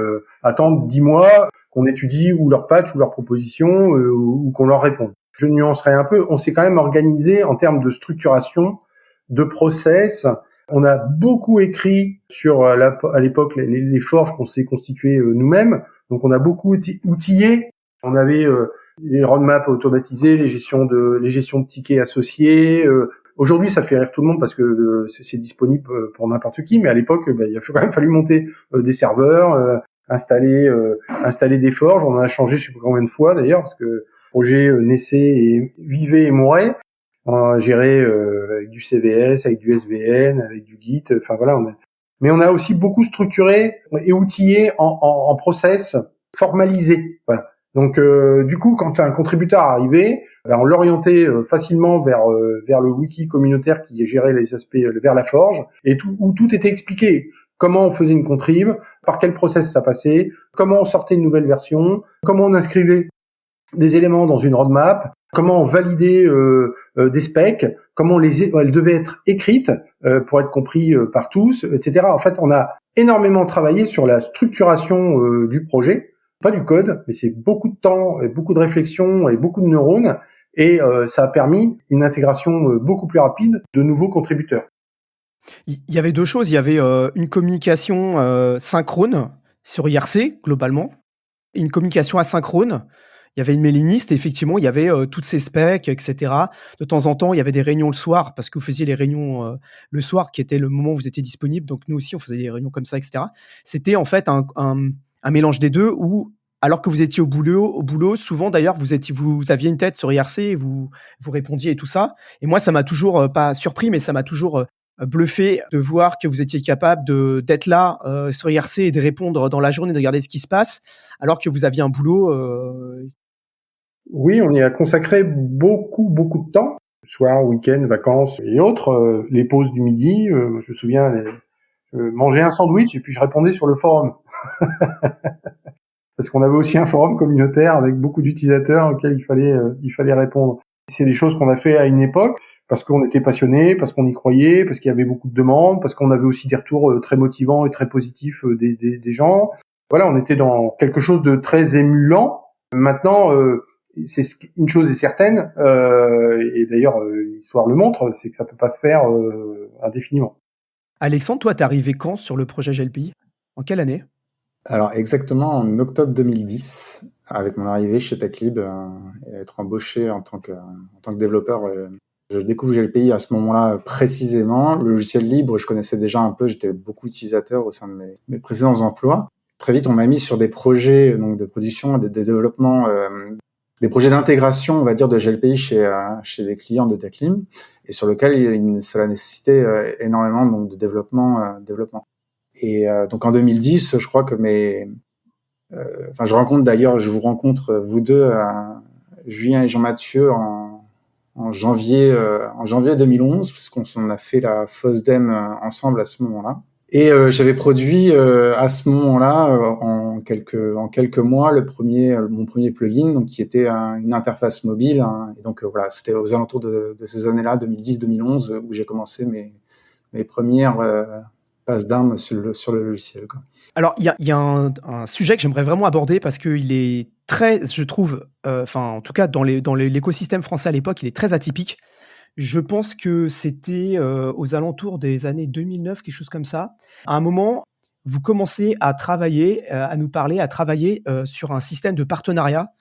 attendre 10 mois qu'on étudie ou leur patch ou leur proposition ou qu'on leur réponde. Je nuancerai un peu, on s'est quand même organisé en termes de structuration, de process. On a beaucoup écrit sur à l'époque les forges qu'on s'est constituées nous-mêmes, donc on a beaucoup outillé On avait les roadmaps automatisés, les gestions de tickets associés. Aujourd'hui, ça fait rire tout le monde parce que c'est disponible pour n'importe qui, mais à l'époque, il a quand même fallu monter des serveurs, installer des forges. On en a changé je sais pas combien de fois d'ailleurs, parce que le projet naissait et vivait et mourait. On a géré avec du CVS, avec du SVN, avec du Git. Enfin voilà, mais on a aussi beaucoup structuré et outillé en process formalisé. Voilà. Donc du coup, quand un contributeur arrivait, on l'orientait facilement vers le wiki communautaire qui gérait les aspects vers la forge, et où tout était expliqué. Comment on faisait une contrib, par quel process ça passait, comment on sortait une nouvelle version, comment on inscrivait des éléments dans une roadmap, comment on validait des specs, comment elles devaient être écrites pour être compris par tous, etc. En fait, on a énormément travaillé sur la structuration du projet, pas du code, mais c'est beaucoup de temps, et beaucoup de réflexion et beaucoup de neurones, et ça a permis une intégration beaucoup plus rapide de nouveaux contributeurs. Il y avait 2 choses. Il y avait, une communication, synchrone sur IRC, globalement, et une communication asynchrone. Il y avait une mailing list et effectivement, il y avait, toutes ces specs et cetera. De temps en temps, il y avait des réunions le soir parce que vous faisiez les réunions, le soir qui était le moment où vous étiez disponible. Donc nous aussi, on faisait des réunions comme ça et cetera. C'était en fait un mélange des 2 où alors que vous étiez au boulot, souvent d'ailleurs, vous aviez une tête sur IRC et vous répondiez et tout ça. Et moi, ça m'a toujours, pas surpris, mais ça m'a toujours, bluffé de voir que vous étiez capable d'être là, sur IRC et de répondre dans la journée, de regarder ce qui se passe, alors que vous aviez un boulot, Oui, on y a consacré beaucoup de temps, soir, week-end, vacances et autres. Les pauses du midi, je me souviens, je mangeais un sandwich et puis je répondais sur le forum. Parce qu'on avait aussi un forum communautaire avec beaucoup d'utilisateurs auxquels il fallait répondre. C'est des choses qu'on a fait à une époque parce qu'on était passionnés, parce qu'on y croyait, parce qu'il y avait beaucoup de demandes, parce qu'on avait aussi des retours très motivants et très positifs des gens. Voilà, on était dans quelque chose de très émulant. Maintenant, une chose est certaine, et d'ailleurs l'histoire le montre, c'est que ça peut pas se faire indéfiniment. Alexandre, toi, t'es arrivé quand sur le projet GLPI? En quelle année? Alors exactement en octobre 2010, avec mon arrivée chez TechLib, et être embauché en tant que développeur, je découvre GLPI à ce moment-là précisément. Le logiciel libre, je connaissais déjà un peu, j'étais beaucoup utilisateur au sein de mes précédents emplois. Très vite, on m'a mis sur des projets donc de production, des développements, des projets d'intégration, on va dire, de GLPI chez des clients de TechLib, et sur lequel cela nécessitait énormément donc de développement. Et donc en 2010, je crois que je vous rencontre vous deux, Julien et Jean-Mathieu, en janvier 2011, puisqu'on a fait la FOSDEM ensemble à ce moment-là. Et j'avais produit à ce moment-là, en quelques mois, mon premier plugin, donc qui était une interface mobile. Et donc voilà, c'était aux alentours de ces années-là, 2010-2011, où j'ai commencé mes premières passes d'armes sur le logiciel, quoi. Alors, il y a un sujet que j'aimerais vraiment aborder parce qu'il est très, je trouve, en tout cas dans l'écosystème français à l'époque, il est très atypique. Je pense que c'était aux alentours des années 2009, quelque chose comme ça. À un moment, vous commencez à travailler, à travailler sur un système de partenariat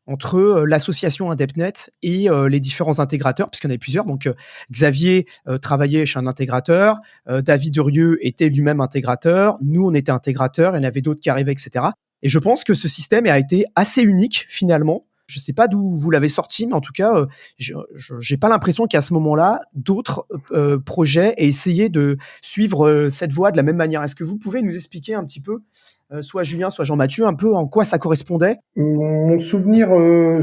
entre l'association Indeptnet et les différents intégrateurs, puisqu'il y en avait plusieurs. Donc, Xavier travaillait chez un intégrateur, David Durieux était lui-même intégrateur, nous, on était intégrateurs, il y en avait d'autres qui arrivaient, etc. Et je pense que ce système a été assez unique, finalement. Je ne sais pas d'où vous l'avez sorti, mais en tout cas, je n'ai pas l'impression qu'à ce moment-là, d'autres projets aient essayé de suivre cette voie de la même manière. Est-ce que vous pouvez nous expliquer un petit peu, soit Julien, soit Jean-Mathieu, un peu en quoi ça correspondait? Mon souvenir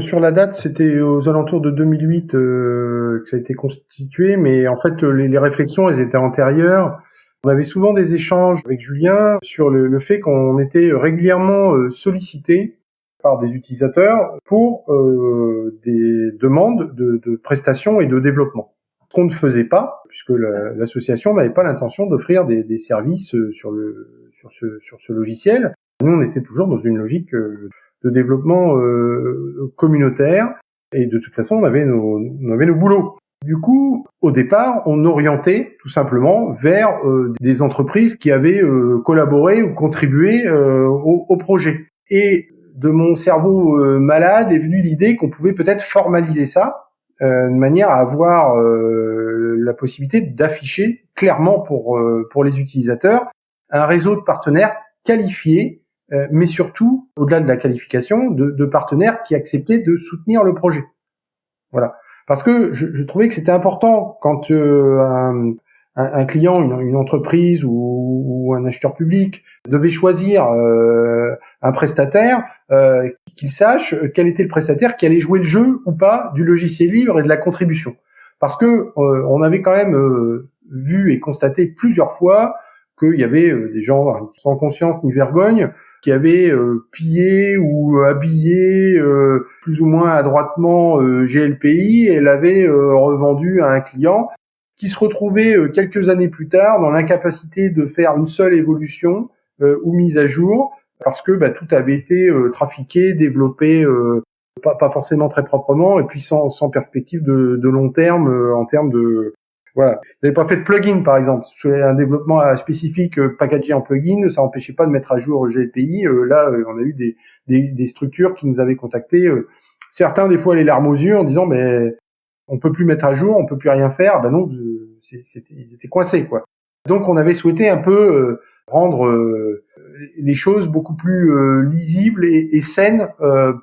sur la date, c'était aux alentours de 2008 que ça a été constitué, mais en fait, les réflexions, elles étaient antérieures. On avait souvent des échanges avec Julien sur le fait qu'on était régulièrement sollicité par des utilisateurs pour des demandes de prestations et de développement. Ce qu'on ne faisait pas, puisque l'association n'avait pas l'intention d'offrir des services sur ce logiciel. Nous, on était toujours dans une logique de développement communautaire, et de toute façon, on avait nos boulots. Du coup, au départ, on orientait tout simplement vers des entreprises qui avaient collaboré ou contribué au projet. Et de mon cerveau malade est venue l'idée qu'on pouvait peut-être formaliser ça de manière à avoir la possibilité d'afficher clairement pour les utilisateurs un réseau de partenaires qualifiés, mais surtout, au-delà de la qualification, de partenaires qui acceptaient de soutenir le projet. Voilà. Parce que je trouvais que c'était important quand un client, une entreprise ou un acheteur public devait choisir un prestataire, qu'il sache quel était le prestataire qui allait jouer le jeu ou pas du logiciel libre et de la contribution. Parce que on avait quand même vu et constaté plusieurs fois qu'il y avait des gens sans conscience ni vergogne qui avaient pillé ou habillé plus ou moins adroitement GLPI et l'avaient revendu à un client qui se retrouvait quelques années plus tard dans l'incapacité de faire une seule évolution ou mise à jour parce que tout avait été trafiqué, développé pas forcément très proprement et puis sans perspective de long terme en termes de voilà. Ils n'avaient pas fait de plugin, par exemple. Sur un développement spécifique packagé en plugin, ça n'empêchait pas de mettre à jour GLPI. Là, on a eu des structures qui nous avaient contactés. Certains, des fois, les larmes aux yeux en disant, mais on peut plus mettre à jour, on peut plus rien faire. Ben non, ils étaient coincés, quoi. Donc, on avait souhaité un peu rendre les choses beaucoup plus lisibles et saines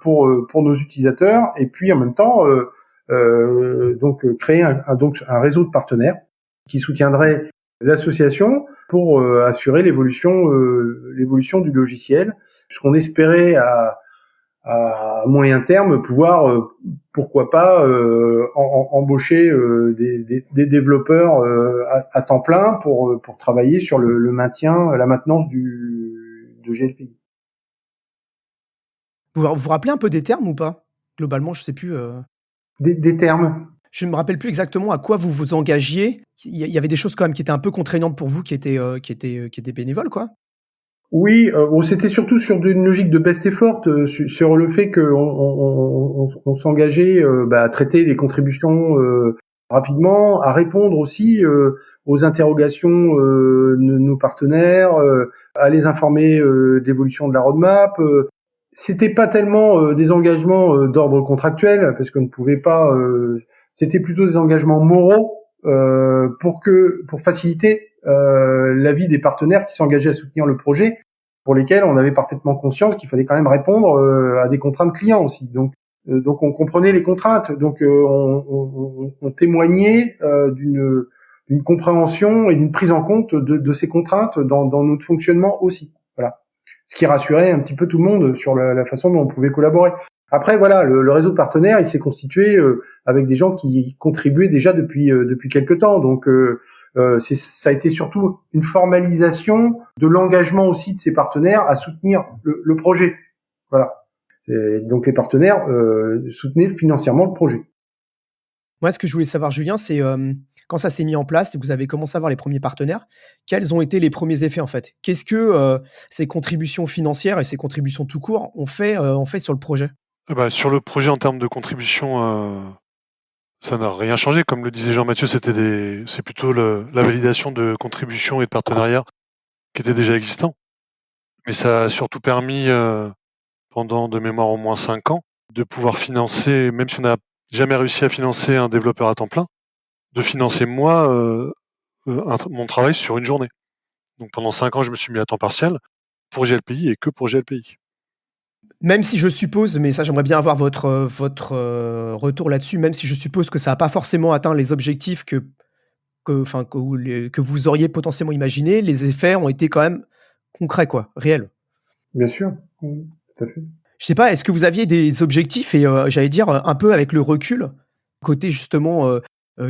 pour nos utilisateurs. Et puis, en même temps, donc créer un réseau de partenaires qui soutiendrait l'association pour assurer l'évolution du logiciel, puisqu'on espérait à moyen terme pouvoir pourquoi pas embaucher des développeurs à temps plein pour travailler sur le maintien, la maintenance de GLPI. Vous vous rappelez un peu des termes ou pas? Globalement, je sais plus. Des termes. Je me rappelle plus exactement à quoi vous vous engagiez. Il y avait des choses quand même qui étaient un peu contraignantes pour vous, qui étaient bénévoles, quoi? Oui, c'était surtout sur une logique de best effort, sur le fait qu'on s'engageait à traiter les contributions rapidement, à répondre aussi aux interrogations de nos partenaires, à les informer d'évolution de la roadmap. C'était pas tellement des engagements d'ordre contractuel, parce qu'on ne pouvait pas. C'était plutôt des engagements moraux pour faciliter la vie des partenaires qui s'engageaient à soutenir le projet, pour lesquels on avait parfaitement conscience qu'il fallait quand même répondre à des contraintes clients aussi. Donc on comprenait les contraintes. Donc on témoignait d'une compréhension et d'une prise en compte de ces contraintes dans notre fonctionnement aussi. Voilà. Ce qui rassurait un petit peu tout le monde sur la façon dont on pouvait collaborer. Après, voilà, le réseau de partenaires, il s'est constitué avec des gens qui contribuaient déjà depuis quelque temps. Donc, ça a été surtout une formalisation de l'engagement aussi de ces partenaires à soutenir le projet. Voilà. Et donc, les partenaires soutenaient financièrement le projet. Moi, ce que je voulais savoir, Julien, c'est quand ça s'est mis en place et que vous avez commencé à avoir les premiers partenaires, quels ont été les premiers effets en fait? Qu'est-ce que ces contributions financières et ces contributions tout court ont fait sur le projet? Sur le projet en termes de contribution, ça n'a rien changé. Comme le disait Jean-Mathieu, c'est plutôt la validation de contributions et de partenariats qui étaient déjà existants. Mais ça a surtout permis, pendant de mémoire au moins 5 ans, de pouvoir financer, même si on n'a jamais réussi à financer un développeur à temps plein, de financer moi mon travail sur une journée. Donc pendant 5 ans, je me suis mis à temps partiel pour GLPI et que pour GLPI. Même si je suppose, mais ça j'aimerais bien avoir votre retour là-dessus, même si je suppose que ça n'a pas forcément atteint les objectifs que vous auriez potentiellement imaginés, les effets ont été quand même concrets, quoi, réels. Bien sûr, tout à fait. Je sais pas, est-ce que vous aviez des objectifs et j'allais dire un peu avec le recul, côté justement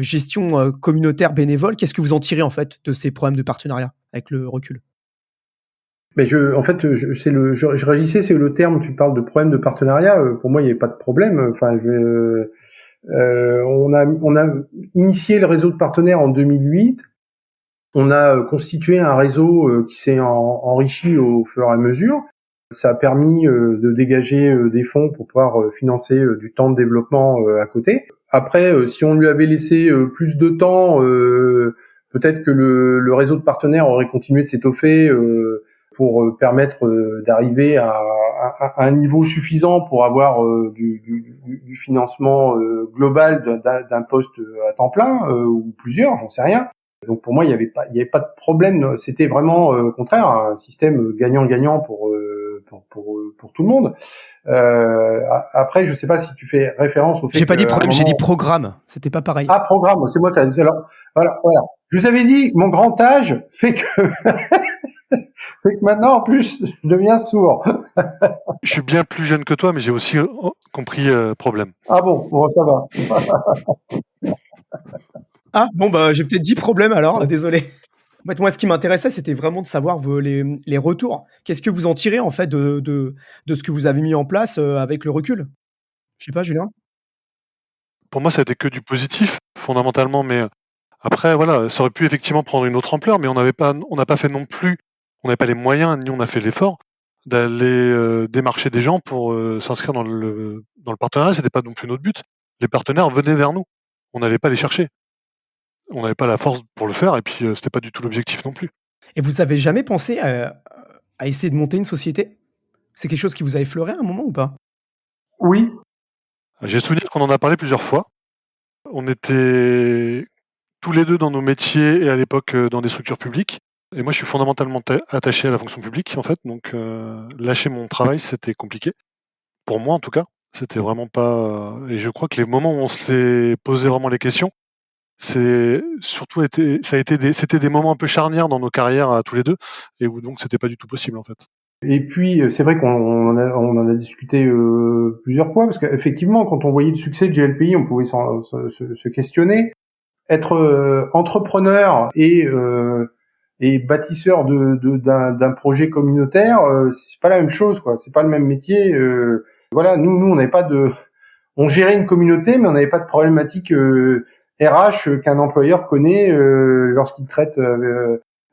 gestion communautaire bénévole, qu'est-ce que vous en tirez en fait de ces problèmes de partenariat avec le recul? Mais je réagissais, c'est le terme, tu parles de problème de partenariat, pour moi il n'y avait pas de problème. Enfin, on a initié le réseau de partenaires en 2008. On a constitué un réseau qui s'est enrichi au fur et à mesure. Ça a permis de dégager des fonds pour pouvoir financer du temps de développement à côté. Après, si on lui avait laissé plus de temps, peut-être que le réseau de partenaires aurait continué de s'étoffer pour permettre d'arriver à un niveau suffisant pour avoir du financement global d'un poste à temps plein ou plusieurs, j'en sais rien. Donc pour moi, il y avait pas de problème. C'était vraiment au contraire un système gagnant-gagnant pour tout le monde. Après, je sais pas si tu fais référence au fait J'ai pas dit qu'à un problème, j'ai dit moment... programme. C'était pas pareil. Ah, programme, c'est moi qui ai dit. Alors, voilà. Je vous avais dit, mon grand âge fait que fait que maintenant, en plus, je deviens sourd. Je suis bien plus jeune que toi, mais j'ai aussi compris problème. Ah bon, ça va. Ah, bon, bah, j'ai peut-être dit problème alors, désolé. En fait, moi, ce qui m'intéressait, c'était vraiment de savoir les retours. Qu'est-ce que vous en tirez, en fait, de ce que vous avez mis en place avec le recul? Je sais pas, Julien? Pour moi, ça a été que du positif, fondamentalement, mais après, voilà, ça aurait pu effectivement prendre une autre ampleur, mais on n'a pas fait non plus, on n'avait pas les moyens, ni on a fait l'effort d'aller démarcher des gens pour s'inscrire dans le partenariat. C'était pas non plus notre but. Les partenaires venaient vers nous. On n'allait pas les chercher. On n'avait pas la force pour le faire, et puis c'était pas du tout l'objectif non plus. Et vous avez jamais pensé à essayer de monter une société? C'est quelque chose qui vous a effleuré à un moment ou pas? Oui, J'ai souvenir qu'on en a parlé plusieurs fois. On était tous les deux dans nos métiers et à l'époque dans des structures publiques. Et moi, je suis fondamentalement attaché à la fonction publique, en fait. Donc, lâcher mon travail, c'était compliqué. Pour moi, en tout cas, c'était vraiment pas. Et je crois que les moments où on s'est posé vraiment les questions, c'était des moments un peu charnières dans nos carrières à tous les deux, et où donc c'était pas du tout possible, en fait. et puis c'est vrai qu'on en a discuté plusieurs fois, parce qu'effectivement, quand on voyait le succès de GLPI, on pouvait se questionner. Être entrepreneur et bâtisseur d'un projet communautaire, c'est pas la même chose, quoi. C'est pas le même métier. Voilà, nous on n'avait pas on gérait une communauté, mais on n'avait pas de problématique RH qu'un employeur connaît lorsqu'il traite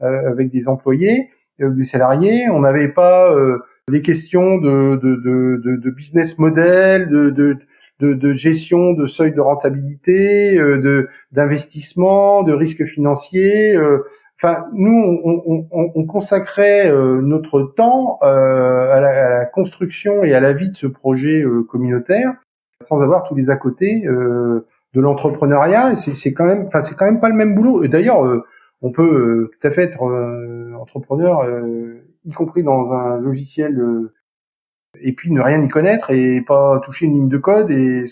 avec des employés, des salariés. On n'avait pas des questions de business model, de gestion de seuil de rentabilité, d'investissement, de risques financiers. Enfin, nous, on consacrait notre temps à la construction et à la vie de ce projet communautaire, sans avoir tous les à côté de l'entrepreneuriat. Et c'est quand même pas le même boulot. Et d'ailleurs, on peut tout à fait être entrepreneur, y compris dans un logiciel, et puis ne rien y connaître et pas toucher une ligne de code. Et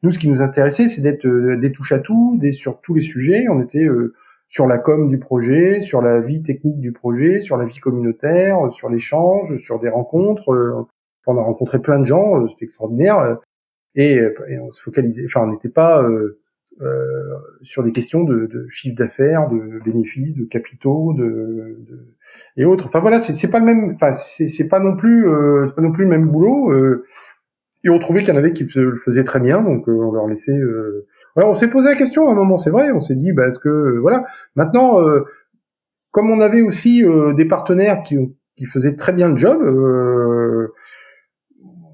nous, ce qui nous intéressait, c'est d'être des touches à tout, sur tous les sujets. On était sur la com du projet, sur la vie technique du projet, sur la vie communautaire, sur l'échange, sur des rencontres. On a rencontré plein de gens, c'était extraordinaire. Et on se focalisait, enfin, on n'était pas sur des questions de chiffre d'affaires, de bénéfices, de capitaux, et autres. Enfin voilà, c'est pas le même, enfin c'est pas non plus le même boulot. Et on trouvait qu'il y en avait qui le faisaient très bien, donc on leur laissait. Voilà, on s'est posé la question à un moment, c'est vrai. On s'est dit, bah, est-ce que voilà. Maintenant, comme on avait aussi des partenaires qui faisaient très bien le job,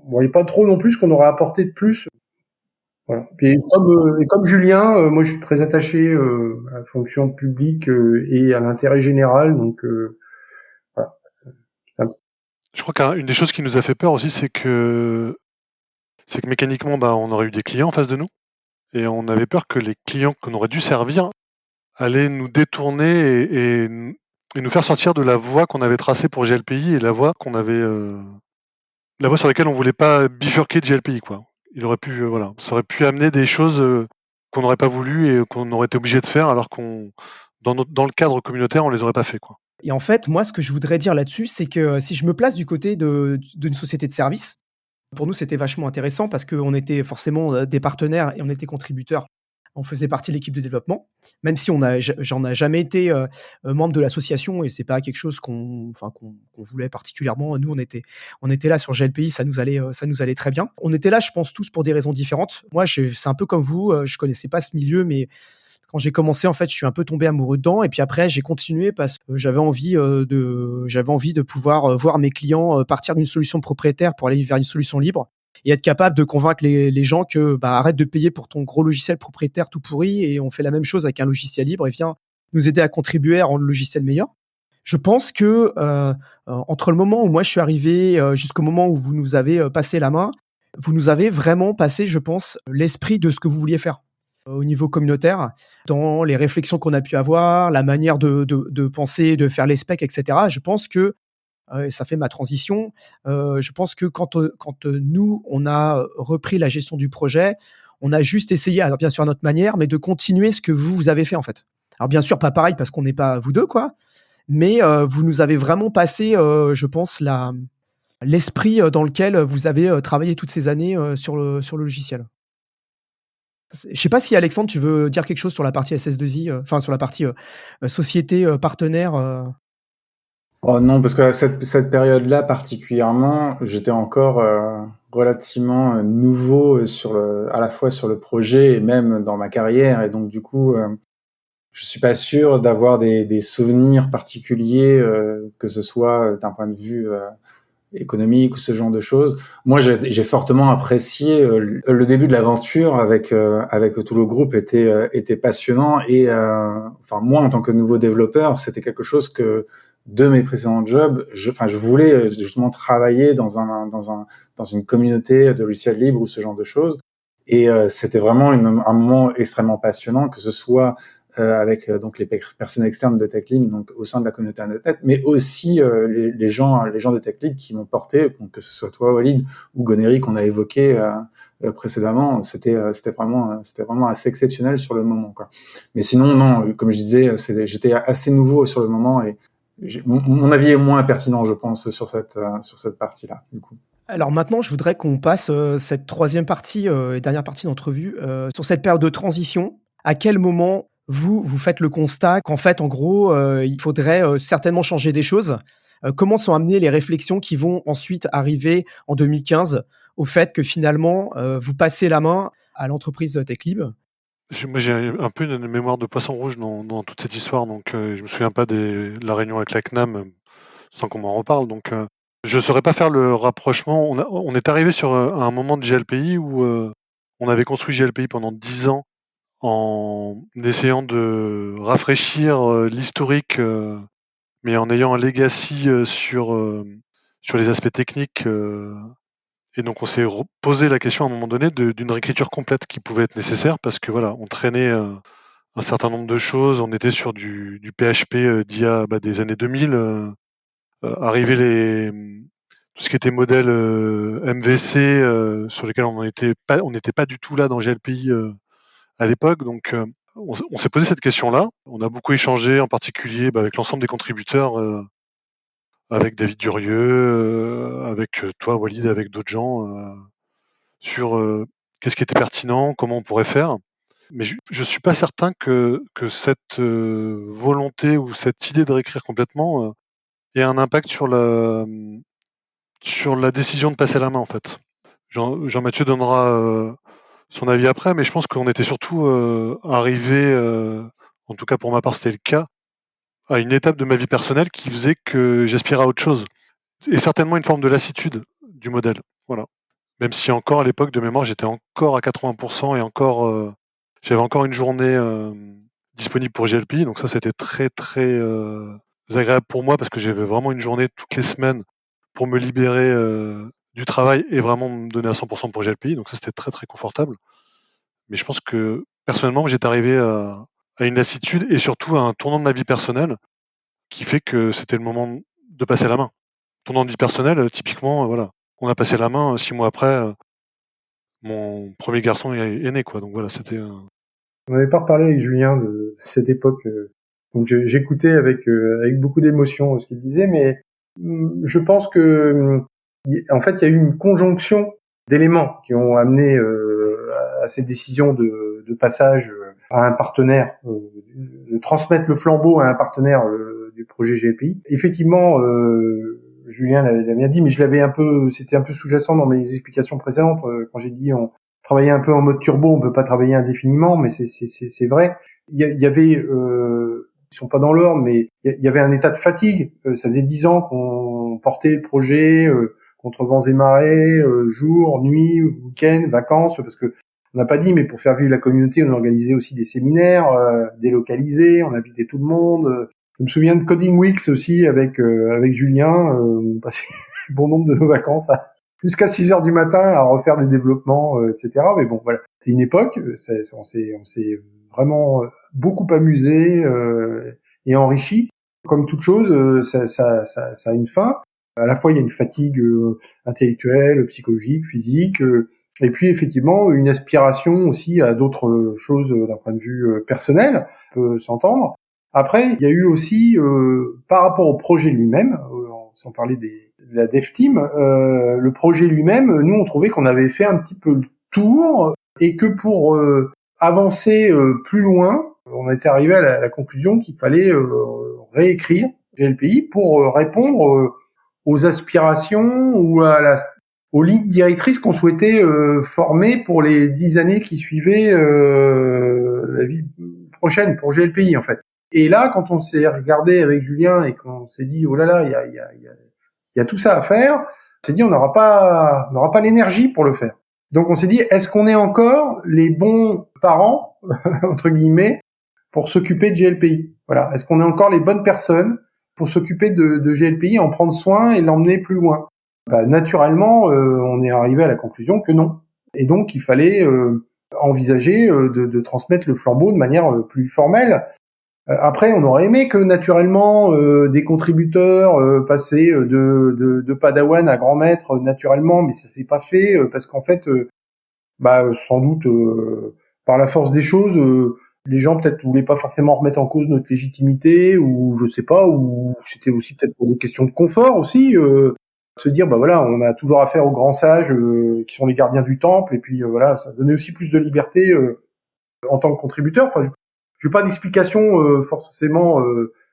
on voyait pas trop non plus ce qu'on aurait apporté de plus. Voilà. Et comme Julien, moi je suis très attaché à la fonction publique et à l'intérêt général, donc voilà. Je crois qu'une des choses qui nous a fait peur aussi, c'est que mécaniquement, on aurait eu des clients en face de nous, et on avait peur que les clients qu'on aurait dû servir allaient nous détourner et nous faire sortir de la voie qu'on avait tracée pour GLPI et la voie sur laquelle on voulait pas bifurquer de GLPI, quoi. Il aurait pu, ça aurait pu amener des choses qu'on n'aurait pas voulu et qu'on aurait été obligé de faire, alors dans le cadre communautaire, on les aurait pas fait, quoi. Et en fait, moi, ce que je voudrais dire là-dessus, c'est que si je me place du côté d'une société de service, pour nous, c'était vachement intéressant parce qu'on était forcément des partenaires et on était contributeurs. On faisait partie de l'équipe de développement, même si j'en ai jamais été membre de l'association et c'est pas quelque chose qu'on voulait particulièrement. Nous, on était là sur GLPI, ça nous allait très bien. On était là, je pense, tous pour des raisons différentes. Moi, c'est un peu comme vous, je connaissais pas ce milieu, mais quand j'ai commencé, en fait, je suis un peu tombé amoureux dedans. Et puis après, j'ai continué parce que j'avais envie de pouvoir voir mes clients partir d'une solution propriétaire pour aller vers une solution libre et être capable de convaincre les gens que arrête de payer pour ton gros logiciel propriétaire tout pourri et on fait la même chose avec un logiciel libre et viens nous aider à contribuer à rendre le logiciel meilleur. Je pense que, entre le moment où moi je suis arrivé, jusqu'au moment où vous nous avez, passé la main, vous nous avez vraiment passé, je pense, l'esprit de ce que vous vouliez faire, au niveau communautaire, dans les réflexions qu'on a pu avoir, la manière de penser, de faire les specs et cetera. Je pense que, et ça fait ma transition, je pense que quand nous, on a repris la gestion du projet, on a juste essayé, alors bien sûr à notre manière, mais de continuer ce que vous avez fait, en fait. Alors bien sûr, pas pareil parce qu'on n'est pas vous 2 quoi, mais vous nous avez vraiment passé, je pense l'esprit, dans lequel vous avez, travaillé toutes ces années, sur le logiciel. Je sais pas si Alexandre, tu veux dire quelque chose sur la partie SS2I, enfin sur la partie, société, partenaire, Oh non, parce que cette période-là particulièrement, j'étais encore relativement nouveau à la fois sur le projet et même dans ma carrière, et donc du coup, je suis pas sûr d'avoir des souvenirs particuliers, que ce soit d'un point de vue économique ou ce genre de choses. Moi, j'ai fortement apprécié le début de l'aventure avec tout le groupe était passionnant, et enfin moi en tant que nouveau développeur, c'était quelque chose que de mes précédents jobs, je voulais justement travailler dans une communauté de logiciels libres ou ce genre de choses. Et c'était vraiment un moment extrêmement passionnant, que ce soit avec donc les personnes externes de TechLib, donc au sein de la communauté .NET, mais aussi les gens de TechLib qui m'ont porté, donc que ce soit toi, Walid, ou Goneri qu'on a évoqué précédemment. C'était vraiment assez exceptionnel sur le moment, quoi. Mais sinon, non, comme je disais, j'étais assez nouveau sur le moment, et mon avis est moins pertinent, je pense, sur cette partie-là, du coup. Alors maintenant, je voudrais qu'on passe, cette troisième partie, et dernière partie d'entrevue, sur cette période de transition. À quel moment vous faites le constat qu'en fait, en gros, il faudrait, certainement changer des choses? Comment sont amenées les réflexions qui vont ensuite arriver en 2015 au fait que finalement, vous passez la main à l'entreprise TechLib? Moi, j'ai un peu une mémoire de poisson rouge dans toute cette histoire, donc je me souviens pas de la réunion avec la CNAM, sans qu'on m'en reparle. Donc je saurais pas faire le rapprochement. On est arrivé sur un moment de GLPI où on avait construit GLPI pendant 10 ans en essayant de rafraîchir l'historique, mais en ayant un legacy sur les aspects techniques. Et donc on s'est posé la question à un moment donné d'une réécriture complète qui pouvait être nécessaire, parce que voilà, on traînait un certain nombre de choses. On était sur du PHP d'il y a des années 2000. Arrivé tout ce qui était modèle MVC, sur lesquels on n'était pas du tout là dans GLPI à l'époque. Donc on s'est posé cette question-là. On a beaucoup échangé, en particulier avec l'ensemble des contributeurs, avec David Durieux, avec toi, Walid, avec d'autres gens, sur qu'est-ce qui était pertinent, comment on pourrait faire. Mais je suis pas certain que cette volonté ou cette idée de réécrire complètement ait un impact sur la décision de passer la main, en fait. Jean-Mathieu donnera son avis après, mais je pense qu'on était surtout arrivé, en tout cas pour ma part c'était le cas, à une étape de ma vie personnelle qui faisait que j'aspirais à autre chose. Et certainement une forme de lassitude du modèle. Voilà. Même si encore à l'époque de mémoire j'étais encore à 80% et encore j'avais encore une journée disponible pour GLPI, donc ça c'était très très agréable pour moi, parce que j'avais vraiment une journée toutes les semaines pour me libérer du travail et vraiment me donner à 100% pour GLPI, donc ça c'était très très confortable. Mais je pense que personnellement j'étais arrivé à une lassitude et surtout à un tournant de ma vie personnelle qui fait que c'était le moment de passer la main. Tournant de vie personnelle, typiquement, voilà, on a passé la main 6 mois après, mon premier garçon est né, quoi. Donc voilà, c'était On n'avait pas reparlé avec Julien de cette époque. Donc j'écoutais avec beaucoup d'émotion ce qu'il disait, mais je pense que en fait il y a eu une conjonction d'éléments qui ont amené à cette décision de passage à un partenaire, de transmettre le flambeau à un partenaire du projet GLPI. Effectivement, Julien l'a bien dit, mais c'était un peu sous-jacent dans mes explications précédentes quand j'ai dit on travailler un peu en mode turbo, on peut pas travailler indéfiniment, mais c'est vrai. Il y avait, ils sont pas dans l'ordre, mais il y avait un état de fatigue. Ça faisait 10 ans qu'on portait le projet contre vents et marées, jour, nuit, week-end, vacances, parce que on n'a pas dit, mais pour faire vivre la communauté, on organisait aussi des séminaires délocalisés, on invitait tout le monde. Je me souviens de Coding Weeks aussi avec Julien, on passait bon nombre de nos vacances jusqu'à 6 heures du matin à refaire des développements, etc. Mais bon, voilà, c'est une époque, on s'est vraiment beaucoup amusé et enrichi. Comme toute chose, ça a une fin. À la fois, il y a une fatigue intellectuelle, psychologique, physique, et puis effectivement une aspiration aussi à d'autres choses d'un point de vue personnel, peut s'entendre. Après, il y a eu aussi, par rapport au projet lui-même, sans parler de la dev team, le projet lui-même, nous on trouvait qu'on avait fait un petit peu le tour et que pour avancer plus loin, on était arrivé à la conclusion qu'il fallait réécrire GLPI pour répondre aux aspirations ou aux lignes directrices qu'on souhaitait former pour les 10 années qui suivaient la vie prochaine pour GLPI en fait. Et là, quand on s'est regardé avec Julien et qu'on s'est dit oh là là, il y a tout ça à faire, on s'est dit on n'aura pas l'énergie pour le faire. Donc on s'est dit est-ce qu'on est encore les bons parents entre guillemets pour s'occuper de GLPI? Voilà, est-ce qu'on est encore les bonnes personnes pour s'occuper de GLPI, en prendre soin et l'emmener plus loin? Naturellement, on est arrivé à la conclusion que non. Et donc, il fallait envisager de transmettre le flambeau de manière plus formelle. Après, on aurait aimé que naturellement des contributeurs passaient de padawan à grand maître naturellement, mais ça s'est pas fait parce qu'en fait, sans doute par la force des choses, les gens peut-être voulaient pas forcément remettre en cause notre légitimité, ou je sais pas, ou c'était aussi peut-être pour des questions de confort aussi, se dire voilà, on a toujours affaire aux grands sages qui sont les gardiens du temple, et puis voilà, ça donnait aussi plus de liberté en tant que contributeur. Enfin, je n'ai pas d'explication forcément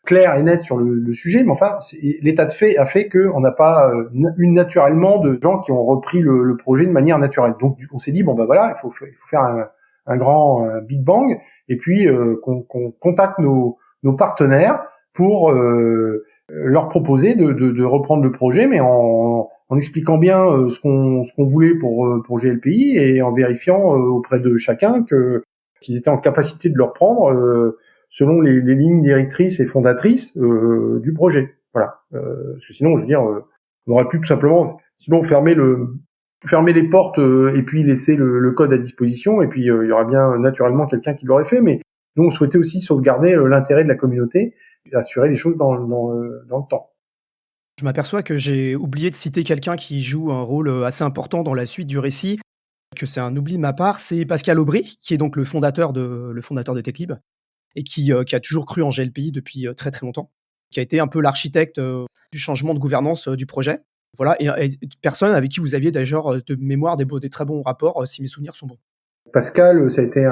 claire et nette sur le sujet, mais enfin, l'état de fait a fait qu'on n'a pas eu naturellement de gens qui ont repris le projet de manière naturelle. Donc, on s'est dit voilà, il faut faire un grand Big Bang, et puis qu'on contacte nos partenaires pour leur proposer de reprendre le projet, mais en expliquant bien ce qu'on voulait pour GLPI, et en vérifiant auprès de chacun qu'ils étaient en capacité de le reprendre selon les lignes directrices et fondatrices du projet. Voilà. Parce que sinon, je veux dire, on aurait pu tout simplement, sinon fermer les portes et puis laisser le code à disposition, et puis il y aurait bien naturellement quelqu'un qui l'aurait fait. Mais nous, on souhaitait aussi sauvegarder l'intérêt de la communauté et assurer les choses dans le temps. Je m'aperçois que j'ai oublié de citer quelqu'un qui joue un rôle assez important dans la suite du récit, que c'est un oubli de ma part, c'est Pascal Aubry, qui est donc le fondateur de TechLib, et qui a toujours cru en GLPI depuis très très longtemps, qui a été un peu l'architecte du changement de gouvernance du projet. Voilà, et personne avec qui vous aviez d'ailleurs de mémoire des très bons rapports, si mes souvenirs sont bons. Pascal, ça a été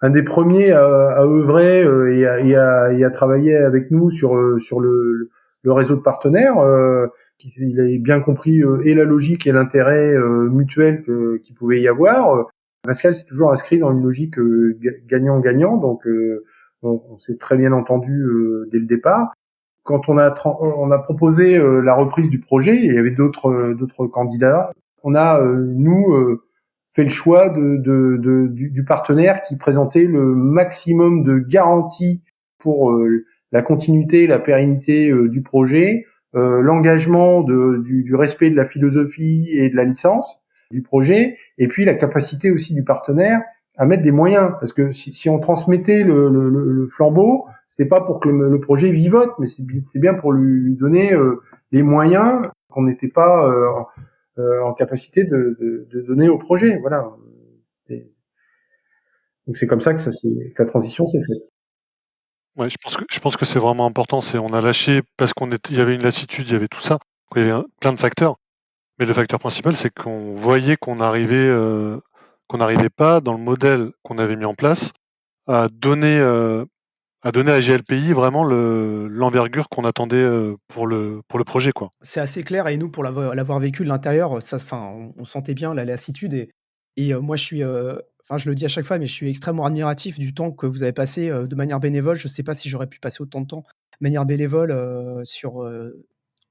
un des premiers à œuvrer et à travailler avec nous sur le réseau de partenaires. Il avait bien compris et la logique et l'intérêt mutuel qu'il pouvait y avoir. Pascal s'est toujours inscrit dans une logique gagnant-gagnant, donc on s'est très bien entendu dès le départ. Quand on a proposé la reprise du projet, il y avait d'autres candidats. On a fait le choix du partenaire qui présentait le maximum de garanties pour la continuité, la pérennité du projet, l'engagement du respect de la philosophie et de la licence du projet, et puis la capacité aussi du partenaire à mettre des moyens, parce que si on transmettait le flambeau, c'était pas pour que le projet vivote, mais c'est bien pour lui donner les moyens qu'on n'était pas en capacité de donner au projet. Voilà. Donc c'est comme ça que la transition s'est faite. Ouais, je pense que c'est vraiment important. On a lâché parce il y avait une lassitude, il y avait tout ça. Il y avait plein de facteurs. Mais le facteur principal, c'est qu'on voyait qu'on n'arrivait pas dans le modèle qu'on avait mis en place à donner à GLPI vraiment l'envergure qu'on attendait pour le projet, quoi. C'est assez clair, et nous, pour l'avoir vécu de l'intérieur, on sentait bien la lassitude, et moi, je le dis à chaque fois, mais je suis extrêmement admiratif du temps que vous avez passé de manière bénévole. Je ne sais pas si j'aurais pu passer autant de temps de manière bénévole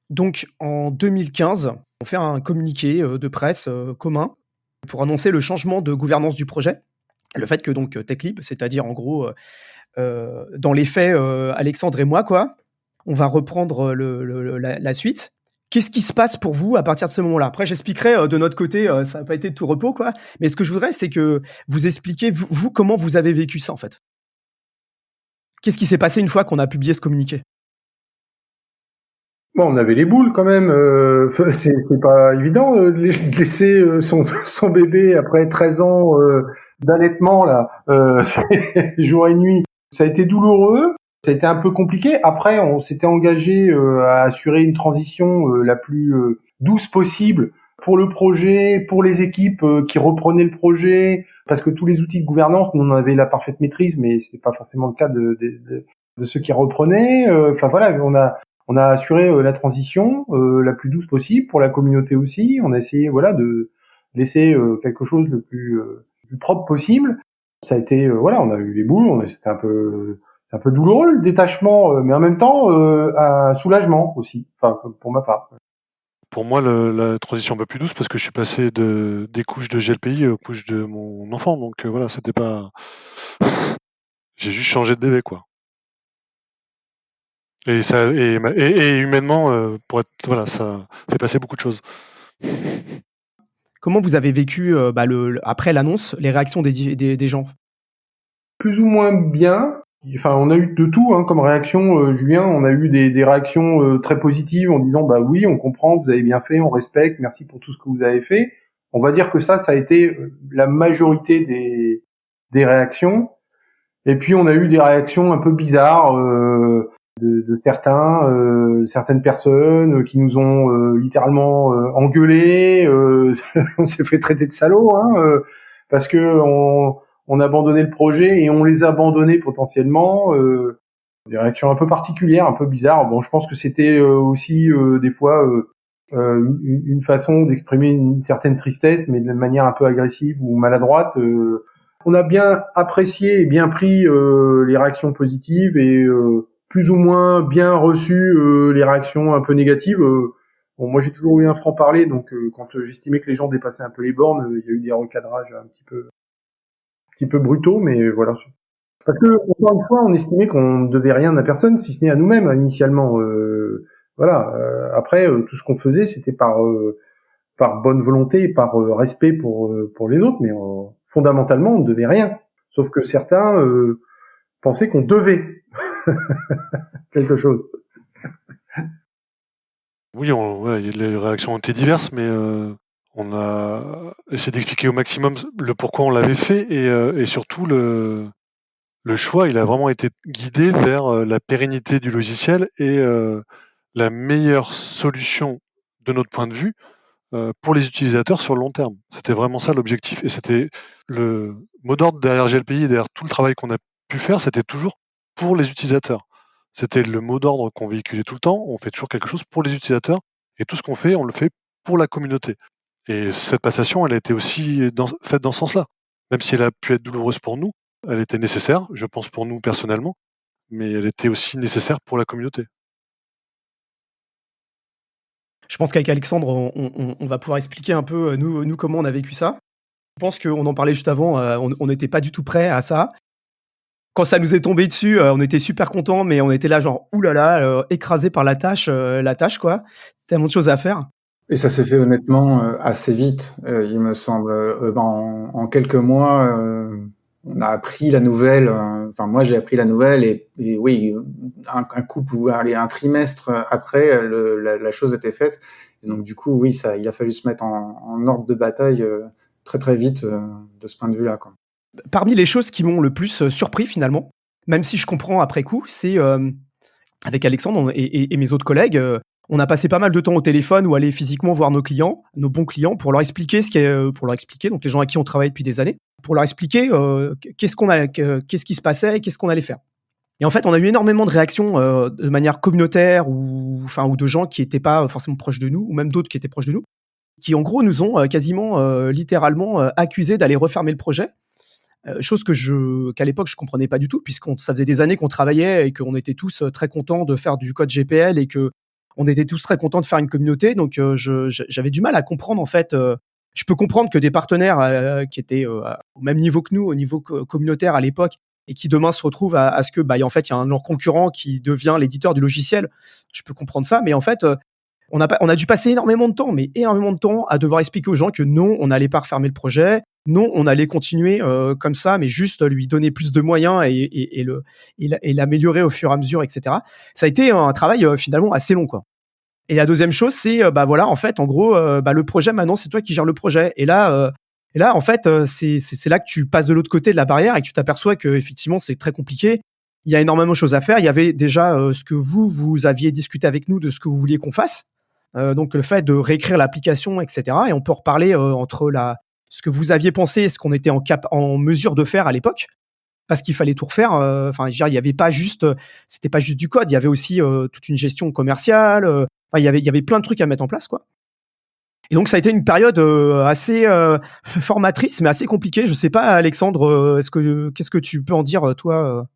Donc, en 2015, on fait un communiqué de presse commun pour annoncer le changement de gouvernance du projet. Le fait que donc TechLib, c'est-à-dire en gros, dans les faits, Alexandre et moi, quoi, On va reprendre la suite. Qu'est-ce qui se passe pour vous à partir de ce moment-là? Après, j'expliquerai de notre côté, ça n'a pas été de tout repos, quoi. Mais ce que je voudrais, c'est que vous expliquiez, vous, comment vous avez vécu ça, en fait. Qu'est-ce qui s'est passé une fois qu'on a publié ce communiqué? Bon, on avait les boules quand même. C'est pas évident de laisser son bébé après 13 ans d'allaitement là, jour et nuit. Ça a été douloureux, ça a été un peu compliqué. Après, on s'était engagé à assurer une transition la plus douce possible pour le projet, pour les équipes qui reprenaient le projet, parce que tous les outils de gouvernance, nous on en avait la parfaite maîtrise, mais c'était pas forcément le cas de ceux qui reprenaient. Enfin voilà, on a assuré la transition la plus douce possible pour la communauté aussi. On a essayé de laisser quelque chose le plus propre possible. Ça a été on a eu les boules, c'était un peu douloureux le détachement, mais en même temps un soulagement aussi. Enfin pour ma part. Pour moi, la transition un peu plus douce parce que je suis passé des couches de GLPI aux couches de mon enfant, donc voilà, c'était pas. J'ai juste changé de bébé, quoi. Et ça, et humainement, ça fait passer beaucoup de choses. Comment vous avez vécu après l'annonce, les réactions des gens? Plus ou moins bien. Enfin, on a eu de tout comme réaction, Julien. On a eu des réactions très positives en disant bah oui, on comprend, vous avez bien fait, on respecte, merci pour tout ce que vous avez fait. On va dire que ça a été la majorité des réactions. Et puis on a eu des réactions un peu bizarres de certaines personnes qui nous ont littéralement engueulés. On s'est fait traiter de salauds parce que on a abandonné le projet et on les a abandonnés potentiellement. Des réactions un peu particulières, un peu bizarres. Bon, je pense que c'était aussi des fois une façon d'exprimer une certaine tristesse, mais de manière un peu agressive ou maladroite. On a bien apprécié et bien pris les réactions positives et plus ou moins bien reçu les réactions un peu négatives. Bon, moi j'ai toujours eu un franc-parler, donc quand j'estimais que les gens dépassaient un peu les bornes, il y a eu des recadrages un petit peu brutaux, mais voilà. Parce que encore une fois, on estimait qu'on ne devait rien à personne, si ce n'est à nous-mêmes initialement. Après, tout ce qu'on faisait, c'était par bonne volonté et par respect pour les autres, mais fondamentalement, on ne devait rien. Sauf que certains pensaient qu'on devait quelque chose. Oui, les réactions ont été diverses, mais on a essayé d'expliquer au maximum le pourquoi on l'avait fait et surtout le choix, il a vraiment été guidé vers la pérennité du logiciel et la meilleure solution de notre point de vue pour les utilisateurs sur le long terme. C'était vraiment ça l'objectif et c'était le mot d'ordre derrière GLPI et derrière tout le travail qu'on a pu faire, c'était toujours pour les utilisateurs. C'était le mot d'ordre qu'on véhiculait tout le temps, on fait toujours quelque chose pour les utilisateurs et tout ce qu'on fait, on le fait pour la communauté. Et cette passation, elle a été aussi faite dans ce sens-là. Même si elle a pu être douloureuse pour nous, elle était nécessaire, je pense pour nous personnellement, mais elle était aussi nécessaire pour la communauté. Je pense qu'avec Alexandre, on va pouvoir expliquer un peu, nous comment on a vécu ça. Je pense qu'on en parlait juste avant, on n'était pas du tout prêts à ça. Quand ça nous est tombé dessus, on était super contents, mais on était là genre ouh là là, écrasés par la tâche quoi. Tellement de choses à faire. Et ça s'est fait honnêtement assez vite, il me semble. En quelques mois, on a appris la nouvelle. Enfin, moi, j'ai appris la nouvelle et oui, un couple ou un trimestre après, la chose était faite. Et donc, du coup, oui, il a fallu se mettre en ordre de bataille très très vite de ce point de vue-là, quoi. Parmi les choses qui m'ont le plus surpris finalement, même si je comprends après coup, c'est avec Alexandre et mes autres collègues, on a passé pas mal de temps au téléphone ou aller physiquement voir nos clients, nos bons clients, pour leur expliquer donc les gens avec qui on travaille depuis des années, pour leur expliquer qu'est-ce qui se passait et qu'est-ce qu'on allait faire. Et en fait, on a eu énormément de réactions de manière communautaire ou de gens qui n'étaient pas forcément proches de nous, ou même d'autres qui étaient proches de nous, qui en gros nous ont quasiment littéralement accusés d'aller refermer le projet. Chose qu'à l'époque je comprenais pas du tout, ça faisait des années qu'on travaillait et qu'on était tous très contents de faire du code GPL et qu'on était tous très contents de faire une communauté. Donc j'avais du mal à comprendre en fait. Je peux comprendre que des partenaires qui étaient au même niveau que nous, au niveau communautaire à l'époque, et qui demain se retrouvent à ce que en fait il y a un de leurs concurrents qui devient l'éditeur du logiciel. Je peux comprendre ça, mais en fait on a dû passer énormément de temps à devoir expliquer aux gens que non, on n'allait pas refermer le projet, non, on allait continuer comme ça, mais juste lui donner plus de moyens et l'améliorer au fur et à mesure, etc. Ça a été un travail finalement assez long, quoi. Et la deuxième chose, c'est voilà, en fait, en gros, le projet maintenant, c'est toi qui gères le projet. Et là, en fait, c'est là que tu passes de l'autre côté de la barrière et que tu t'aperçois que effectivement, c'est très compliqué. Il y a énormément de choses à faire. Il y avait déjà ce que vous aviez discuté avec nous de ce que vous vouliez qu'on fasse. Donc le fait de réécrire l'application, etc. Et on peut reparler entre ce que vous aviez pensé et ce qu'on était en mesure de faire à l'époque, parce qu'il fallait tout refaire. Enfin, je veux dire, il y avait pas juste, c'était pas juste du code. Il y avait aussi toute une gestion commerciale. Enfin, il y avait plein de trucs à mettre en place, quoi. Et donc ça a été une période assez formatrice, mais assez compliquée. Je sais pas, Alexandre, qu'est-ce que tu peux en dire, toi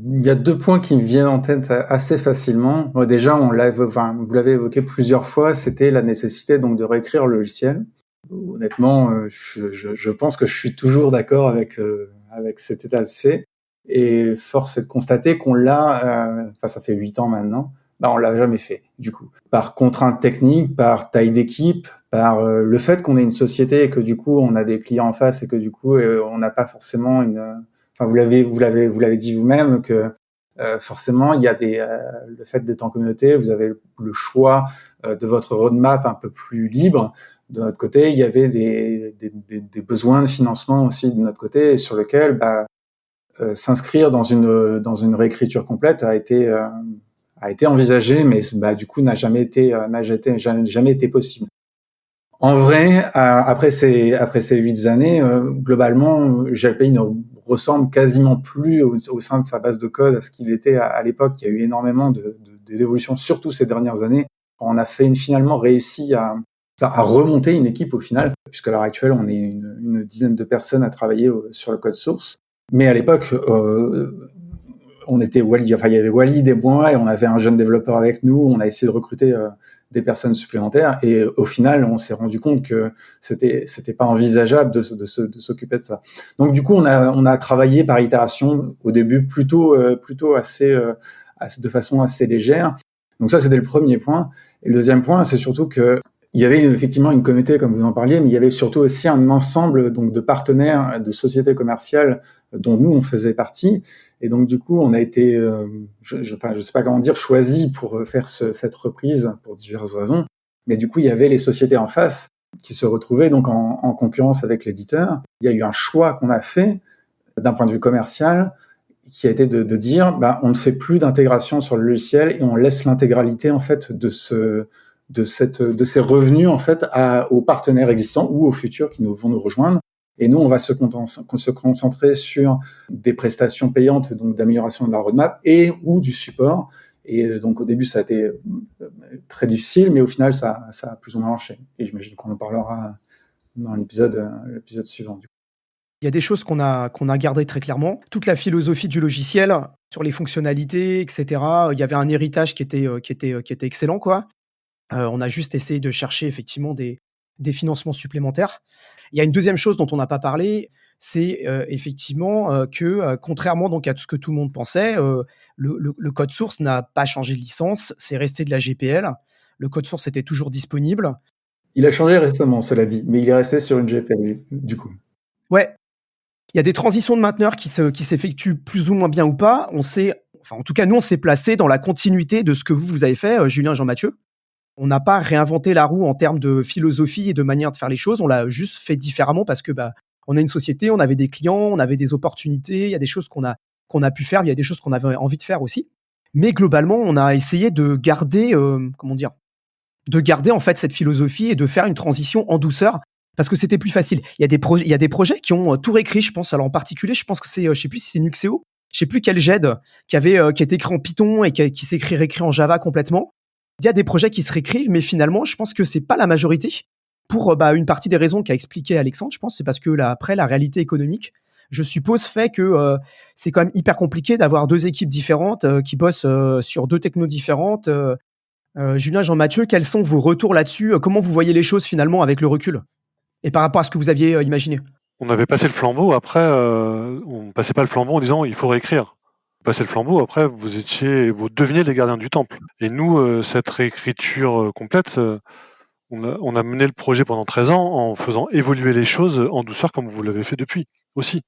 Il y a 2 points qui me viennent en tête assez facilement. Bon, déjà, vous l'avez évoqué plusieurs fois, c'était la nécessité donc de réécrire le logiciel. Honnêtement, je pense que je suis toujours d'accord avec cet état de fait. Et force est de constater qu'on l'a, ça fait 8 ans maintenant, on l'a jamais fait, du coup. Par contrainte technique, par taille d'équipe, par le fait qu'on est une société et que du coup, on a des clients en face et que du coup, on n'a pas forcément vous l'avez dit vous-même que forcément, il y a le fait d'être en communauté, vous avez le choix de votre roadmap un peu plus libre. De notre côté, il y avait des besoins de financement aussi de notre côté, sur lequel s'inscrire dans une réécriture complète a été envisagé, mais du coup n'a jamais été possible. En vrai, après ces 8 années, globalement, GLPI ne ressemble quasiment plus au sein de sa base de code à ce qu'il était à l'époque. Il y a eu énormément d'évolutions, surtout ces dernières années. On a finalement réussi à remonter une équipe au final, puisqu'à l'heure actuelle, on est une dizaine de personnes à travailler sur le code source. Mais à l'époque, on était il y avait Walid et moi, et on avait un jeune développeur avec nous. On a essayé de recruter des personnes supplémentaires, et au final, on s'est rendu compte que c'était pas envisageable de s'occuper de ça. Donc du coup, on a travaillé par itération au début plutôt de façon assez légère. Donc ça, c'était le premier point. Et le deuxième point, c'est surtout que il y avait effectivement une communauté, comme vous en parliez, mais il y avait surtout aussi un ensemble donc de partenaires, de sociétés commerciales dont nous on faisait partie. Et donc du coup, on a été, je sais pas comment dire, choisi pour faire cette reprise pour diverses raisons. Mais du coup, il y avait les sociétés en face qui se retrouvaient donc en concurrence avec l'éditeur. Il y a eu un choix qu'on a fait d'un point de vue commercial, qui a été de dire, on ne fait plus d'intégration sur le logiciel et on laisse l'intégralité en fait de ces revenus en fait aux partenaires existants ou aux futurs qui vont nous rejoindre. Et nous, on va se concentrer sur des prestations payantes, donc d'amélioration de la roadmap et ou du support. Et donc au début, ça a été très difficile, mais au final, ça a plus ou moins marché. Et j'imagine qu'on en parlera dans l'épisode suivant. Il y a des choses qu'on a gardées très clairement. Toute la philosophie du logiciel, sur les fonctionnalités, etc. Il y avait un héritage qui était excellent, quoi. On a juste essayé de chercher effectivement des financements supplémentaires. Il y a une deuxième chose dont on n'a pas parlé, c'est effectivement que contrairement donc à tout ce que tout le monde pensait, le code source n'a pas changé de licence, c'est resté de la GPL. Le code source était toujours disponible. Il a changé récemment, cela dit, mais il est resté sur une GPL du coup. Ouais. Il y a des transitions de mainteneurs qui s'effectuent plus ou moins bien ou pas. En tout cas, nous, on s'est placé dans la continuité de ce que vous avez fait, Julien et Jean-Mathieu. On n'a pas réinventé la roue en termes de philosophie et de manière de faire les choses. On l'a juste fait différemment parce que on a une société, on avait des clients, on avait des opportunités. Il y a des choses qu'on a pu faire, il y a des choses qu'on avait envie de faire aussi. Mais globalement, on a essayé de garder, de garder en fait cette philosophie et de faire une transition en douceur parce que c'était plus facile. Il y a des projets qui ont tout réécrit, je pense. Alors en particulier, je pense que c'est, je sais plus si c'est Nuxeo, je sais plus quel GED qui est écrit en Python et qui s'est réécrit en Java complètement. Il y a des projets qui se réécrivent, mais finalement, je pense que c'est pas la majorité. Pour une partie des raisons qu'a expliqué Alexandre, je pense, c'est parce que après, la réalité économique, je suppose, fait que c'est quand même hyper compliqué d'avoir deux équipes différentes qui bossent sur deux technos différentes. Julien, Jean-Mathieu, quels sont vos retours là-dessus ? Comment vous voyez les choses finalement avec le recul ? Et par rapport à ce que vous aviez imaginé ? on avait passé le flambeau. Après, on passait pas le flambeau en disant il faut réécrire. Passer le flambeau, après, vous deveniez les gardiens du temple. Et nous, cette réécriture complète, on a mené le projet pendant 13 ans en faisant évoluer les choses en douceur comme vous l'avez fait depuis aussi.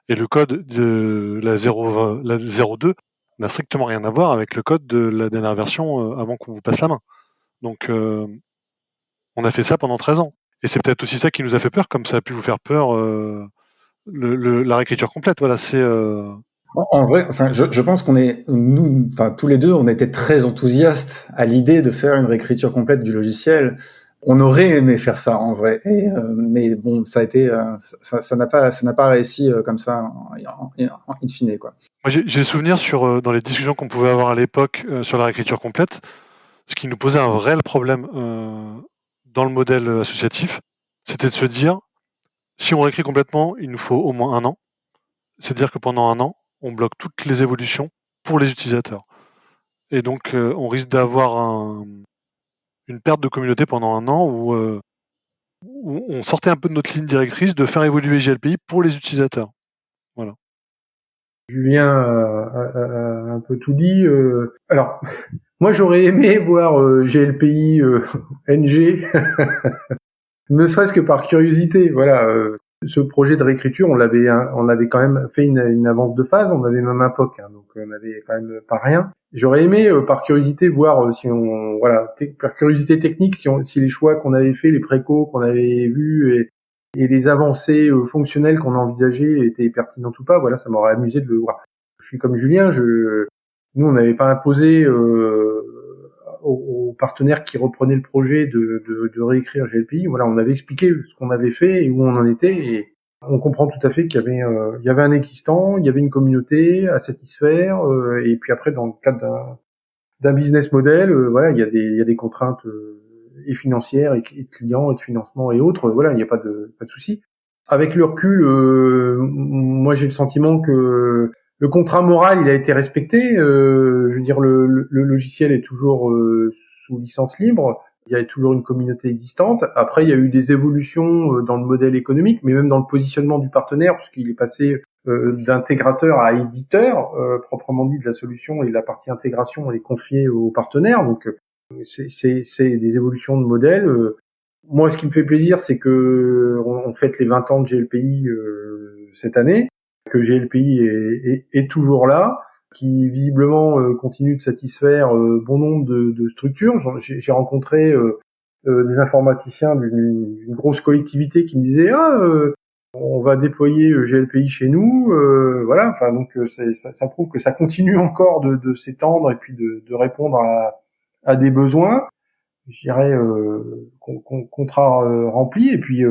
Et le code de la 02 n'a strictement rien à voir avec le code de la dernière version avant qu'on vous passe la main. Donc, on a fait ça pendant 13 ans. Et c'est peut-être aussi ça qui nous a fait peur, comme ça a pu vous faire peur, la réécriture complète. Voilà, c'est... En vrai, enfin, je pense qu'on est, nous, enfin, tous les deux, on était très enthousiastes à l'idée de faire une réécriture complète du logiciel. On aurait aimé faire ça en vrai, mais bon, ça a été, ça n'a pas réussi comme ça in fine, quoi. Moi, j'ai souvenir dans les discussions qu'on pouvait avoir à l'époque sur la réécriture complète, ce qui nous posait un réel problème dans le modèle associatif, c'était de se dire, si on réécrit complètement, il nous faut au moins 1 an. C'est-à-dire que pendant 1 an, on bloque toutes les évolutions pour les utilisateurs. Et donc, on risque d'avoir une perte de communauté pendant 1 an où on sortait un peu de notre ligne directrice de faire évoluer GLPI pour les utilisateurs. Voilà. Julien a un peu tout dit. Alors, moi, j'aurais aimé voir GLPI NG, ne serait-ce que par curiosité. Voilà, ce projet de réécriture, on avait quand même fait une avance de phase, on avait même un POC, hein, donc on avait quand même pas rien. J'aurais aimé, par curiosité, voir si on, voilà, par curiosité technique, si les choix qu'on avait fait, les précaux qu'on avait vus et les avancées fonctionnelles qu'on envisageait étaient pertinentes ou pas. Voilà, ça m'aurait amusé de le voir. Je suis comme Julien, nous on n'avait pas imposé aux partenaires qui reprenaient le projet de réécrire GLPI. Voilà, on avait expliqué ce qu'on avait fait et où on en était, et on comprend tout à fait qu'il y avait un existant, il y avait une communauté à satisfaire, et puis après dans le cadre d'un business model, voilà, il y a des contraintes et financières et de clients et de financement et autres. Voilà, il n'y a pas de souci. Avec le recul, moi j'ai le sentiment que le contrat moral, il a été respecté. Je veux dire, le logiciel est toujours sous licence libre. Il y a toujours une communauté existante. Après, il y a eu des évolutions dans le modèle économique, mais même dans le positionnement du partenaire, puisqu'il est passé d'intégrateur à éditeur, proprement dit, de la solution, et la partie intégration, elle est confiée aux partenaires. Donc, c'est des évolutions de modèle. Moi, ce qui me fait plaisir, c'est que on fête les 20 ans de GLPI cette année, que GLPI est toujours là, qui visiblement continue de satisfaire bon nombre de structures. J'ai rencontré des informaticiens d'une grosse collectivité qui me disaient on va déployer GLPI chez nous, voilà. Enfin, donc ça prouve que ça continue encore de s'étendre et puis de répondre à des besoins. Je dirais contrat rempli. Et puis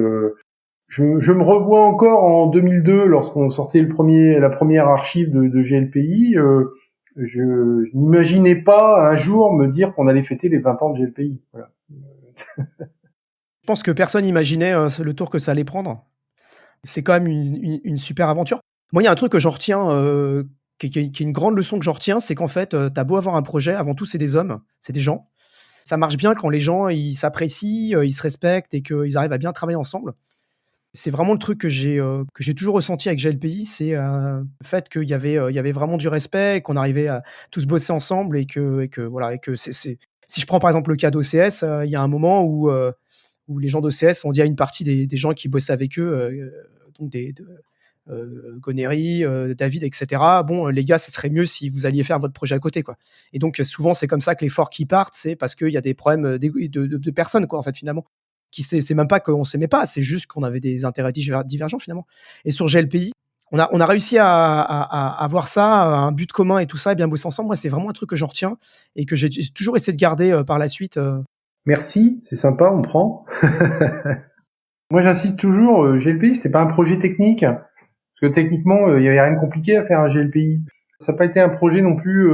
je me revois encore en 2002 lorsqu'on sortait la première archive de GLPI. Je n'imaginais pas un jour me dire qu'on allait fêter les 20 ans de GLPI. Voilà. Je pense que personne n'imaginait le tour que ça allait prendre. C'est quand même une super aventure. Moi, il y a un truc que j'en retiens, qui est une grande leçon que j'en retiens, c'est qu'en fait, t'as beau avoir un projet, avant tout, c'est des hommes, c'est des gens. Ça marche bien quand les gens, ils s'apprécient, ils se respectent et qu'ils arrivent à bien travailler ensemble. C'est vraiment le truc que j'ai toujours ressenti avec GLPI, c'est le fait qu'il y avait vraiment du respect et qu'on arrivait à tous bosser ensemble et que voilà, et que si je prends par exemple le cas d'OCS, il y a un moment où les gens d'OCS ont dit à une partie des gens qui bossaient avec eux, donc Gonéry, David, etc. Bon, les gars, ça serait mieux si vous alliez faire votre projet à côté, quoi. Et donc souvent c'est comme ça que les forts qui partent, c'est parce qu'il y a des problèmes de personnes, quoi, en fait, finalement. C'est même pas qu'on s'aimait pas, c'est juste qu'on avait des intérêts divergents, finalement. Et sur GLPI, on a réussi à avoir ça, un but commun et tout ça, et bien bosser ensemble. Moi, c'est vraiment un truc que j'en retiens et que j'ai toujours essayé de garder par la suite. Merci, c'est sympa, on prend. Moi, j'insiste toujours, GLPI, c'était pas un projet technique, parce que techniquement, il y avait rien de compliqué à faire un GLPI. Ça n'a pas été un projet non plus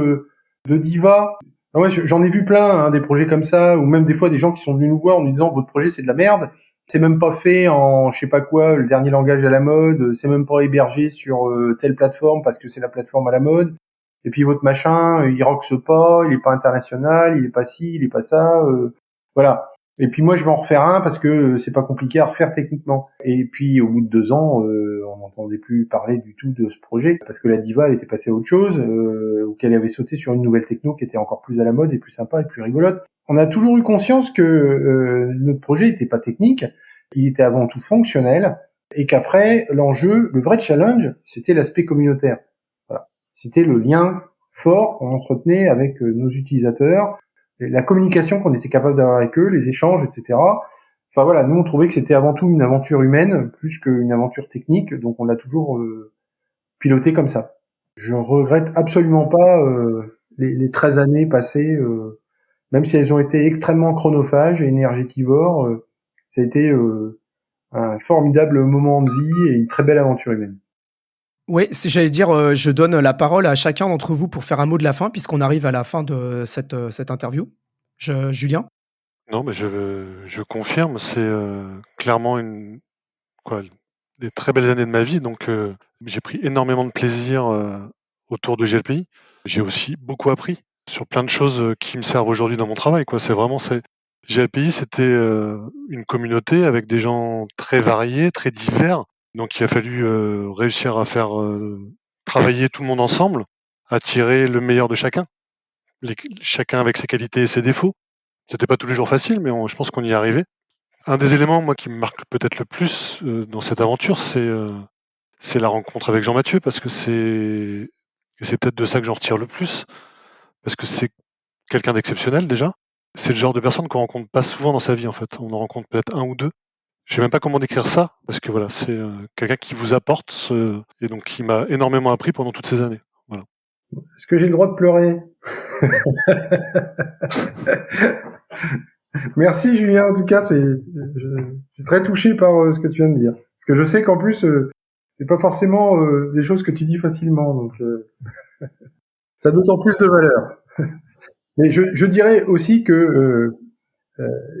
de diva. Ah ouais, j'en ai vu plein, hein, des projets comme ça, ou même des fois des gens qui sont venus nous voir en nous disant votre projet c'est de la merde, c'est même pas fait en je sais pas quoi, le dernier langage à la mode, c'est même pas hébergé sur telle plateforme parce que c'est la plateforme à la mode. Et puis votre machin, il roxe pas, il est pas international, il est pas ci, il est pas ça. Voilà. Et puis moi, je vais en refaire un parce que c'est pas compliqué à refaire techniquement. Et puis au bout de 2 ans, on n'entendait plus parler du tout de ce projet parce que la diva elle était passée à autre chose ou qu'elle avait sauté sur une nouvelle techno qui était encore plus à la mode et plus sympa et plus rigolote. On a toujours eu conscience que notre projet n'était pas technique, il était avant tout fonctionnel et qu'après l'enjeu, le vrai challenge, c'était l'aspect communautaire. Voilà. C'était le lien fort qu'on entretenait avec nos utilisateurs, la communication qu'on était capable d'avoir avec eux, les échanges, etc. Enfin voilà, nous on trouvait que c'était avant tout une aventure humaine plus qu'une aventure technique, donc on l'a toujours piloté comme ça. Je regrette absolument pas les 13 années passées, même si elles ont été extrêmement chronophages et énergétivores, ça a été un formidable moment de vie et une très belle aventure humaine. Oui, j'allais dire, je donne la parole à chacun d'entre vous pour faire un mot de la fin, puisqu'on arrive à la fin de cette interview. Julien? Non, mais je confirme, c'est clairement des très belles années de ma vie. Donc, j'ai pris énormément de plaisir autour de GLPI. J'ai aussi beaucoup appris sur plein de choses qui me servent aujourd'hui dans mon travail. GLPI, c'était une communauté avec des gens très variés, très divers. Donc, il a fallu réussir à faire travailler tout le monde ensemble, à tirer le meilleur de chacun, chacun avec ses qualités et ses défauts. C'était pas tous les jours facile, mais je pense qu'on y est arrivé. Un des éléments, moi, qui me marque peut-être le plus dans cette aventure, c'est la rencontre avec Jean-Mathieu, parce que c'est peut-être de ça que j'en retire le plus, parce que c'est quelqu'un d'exceptionnel déjà. C'est le genre de personne qu'on rencontre pas souvent dans sa vie, en fait. On en rencontre peut-être un ou deux. Je sais même pas comment décrire ça, parce que voilà, c'est quelqu'un qui vous apporte, et donc qui m'a énormément appris pendant toutes ces années. Voilà. Est-ce que j'ai le droit de pleurer? Merci Julien, en tout cas, je suis très touché par ce que tu viens de dire. Parce que je sais qu'en plus, c'est pas forcément des choses que tu dis facilement, donc ça a d'autant plus de valeur. Mais je dirais aussi que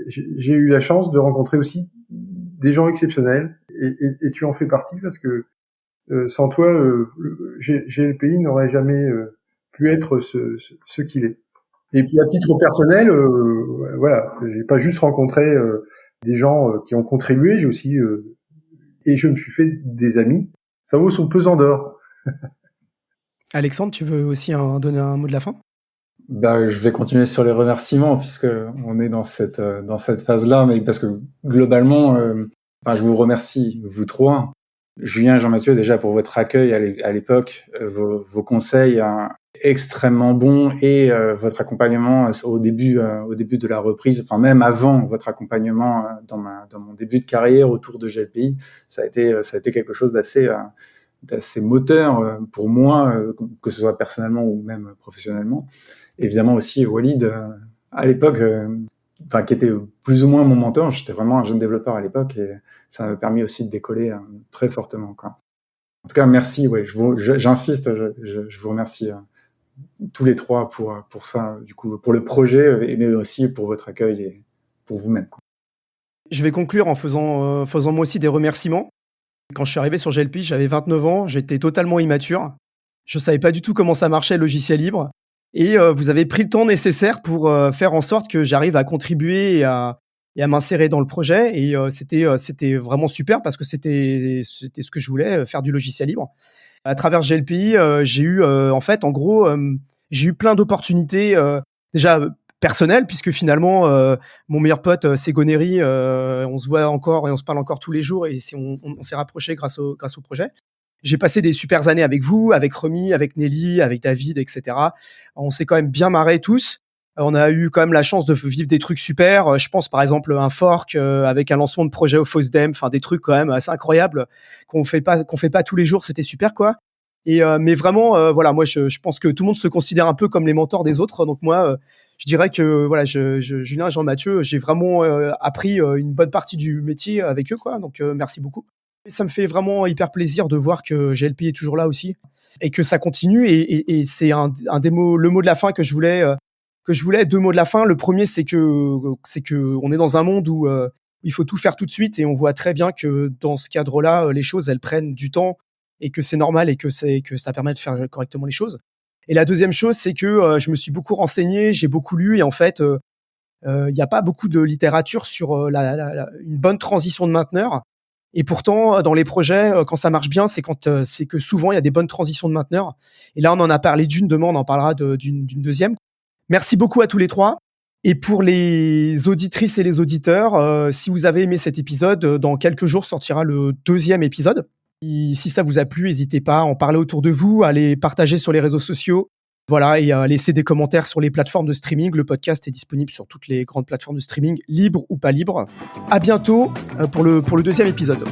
j'ai eu la chance de rencontrer aussi des gens exceptionnels, et tu en fais partie parce que sans toi, GLPI n'aurait jamais pu être ce qu'il est. Et puis à titre personnel, voilà, j'ai pas juste rencontré des gens qui ont contribué, j'ai aussi et je me suis fait des amis. Ça vaut son pesant d'or. Alexandre, tu veux aussi donner un mot de la fin? Je vais continuer sur les remerciements puisque on est dans cette phase-là, mais parce que globalement, je vous remercie vous trois, Julien et Jean-Mathieu, déjà pour votre accueil à l'époque, vos conseils extrêmement bons et votre accompagnement au début de la reprise, enfin même avant votre accompagnement dans mon début de carrière autour de GLPI, ça a été quelque chose d'assez moteur pour moi, que ce soit personnellement ou même professionnellement. Évidemment aussi Walid, à l'époque, qui était plus ou moins mon mentor. J'étais vraiment un jeune développeur à l'époque et ça m'a permis aussi de décoller très fortement, quoi. En tout cas, merci. Ouais, j'insiste, je vous remercie tous les trois pour ça, du coup, pour le projet, mais aussi pour votre accueil et pour vous-même, quoi. Je vais conclure en faisant moi aussi des remerciements. Quand je suis arrivé sur GLPI, j'avais 29 ans, j'étais totalement immature. Je savais pas du tout comment ça marchait le logiciel libre. Et vous avez pris le temps nécessaire pour faire en sorte que j'arrive à contribuer et à m'insérer dans le projet. Et c'était vraiment super parce que c'était ce que je voulais, faire du logiciel libre. À travers GLPI, j'ai eu en fait, en gros, j'ai eu plein d'opportunités déjà personnelles, puisque finalement, mon meilleur pote, Ségone Neri, on se voit encore et on se parle encore tous les jours, et on s'est rapprochés grâce au projet. J'ai passé des super années avec vous, avec Romy, avec Nelly, avec David, etc. On s'est quand même bien marrés tous. On a eu quand même la chance de vivre des trucs super. Je pense par exemple un fork avec un lancement de projet au FOSDEM, enfin des trucs quand même assez incroyables qu'on fait pas tous les jours. C'était super, quoi. Et mais vraiment, voilà, moi je pense que tout le monde se considère un peu comme les mentors des autres. Donc moi, je dirais que voilà, Julien et Jean-Mathieu, j'ai vraiment appris une bonne partie du métier avec eux, quoi. Donc merci beaucoup. Et ça me fait vraiment hyper plaisir de voir que GLP est toujours là aussi et que ça continue. Et c'est un des mots, le mot de la fin que je voulais. Deux mots de la fin. Le premier, c'est que on est dans un monde où il faut tout faire tout de suite, et on voit très bien que dans ce cadre-là, les choses elles prennent du temps, et que c'est normal, et que ça permet de faire correctement les choses. Et la deuxième chose, c'est que je me suis beaucoup renseigné, j'ai beaucoup lu, et en fait, Il n'y a pas beaucoup de littérature sur une bonne transition de mainteneur. Et pourtant, dans les projets, quand ça marche bien, c'est que souvent il y a des bonnes transitions de mainteneur. Et là, on en a parlé d'une, demain on en parlera d'une deuxième. Merci beaucoup à tous les trois. Et pour les auditrices et les auditeurs, si vous avez aimé cet épisode, dans quelques jours sortira le 2e épisode. Si ça vous a plu, n'hésitez pas à en parler autour de vous, à les partager sur les réseaux sociaux. Voilà, et à laisser des commentaires sur les plateformes de streaming. Le podcast est disponible sur toutes les grandes plateformes de streaming, libres ou pas libres. À bientôt pour le 2e épisode.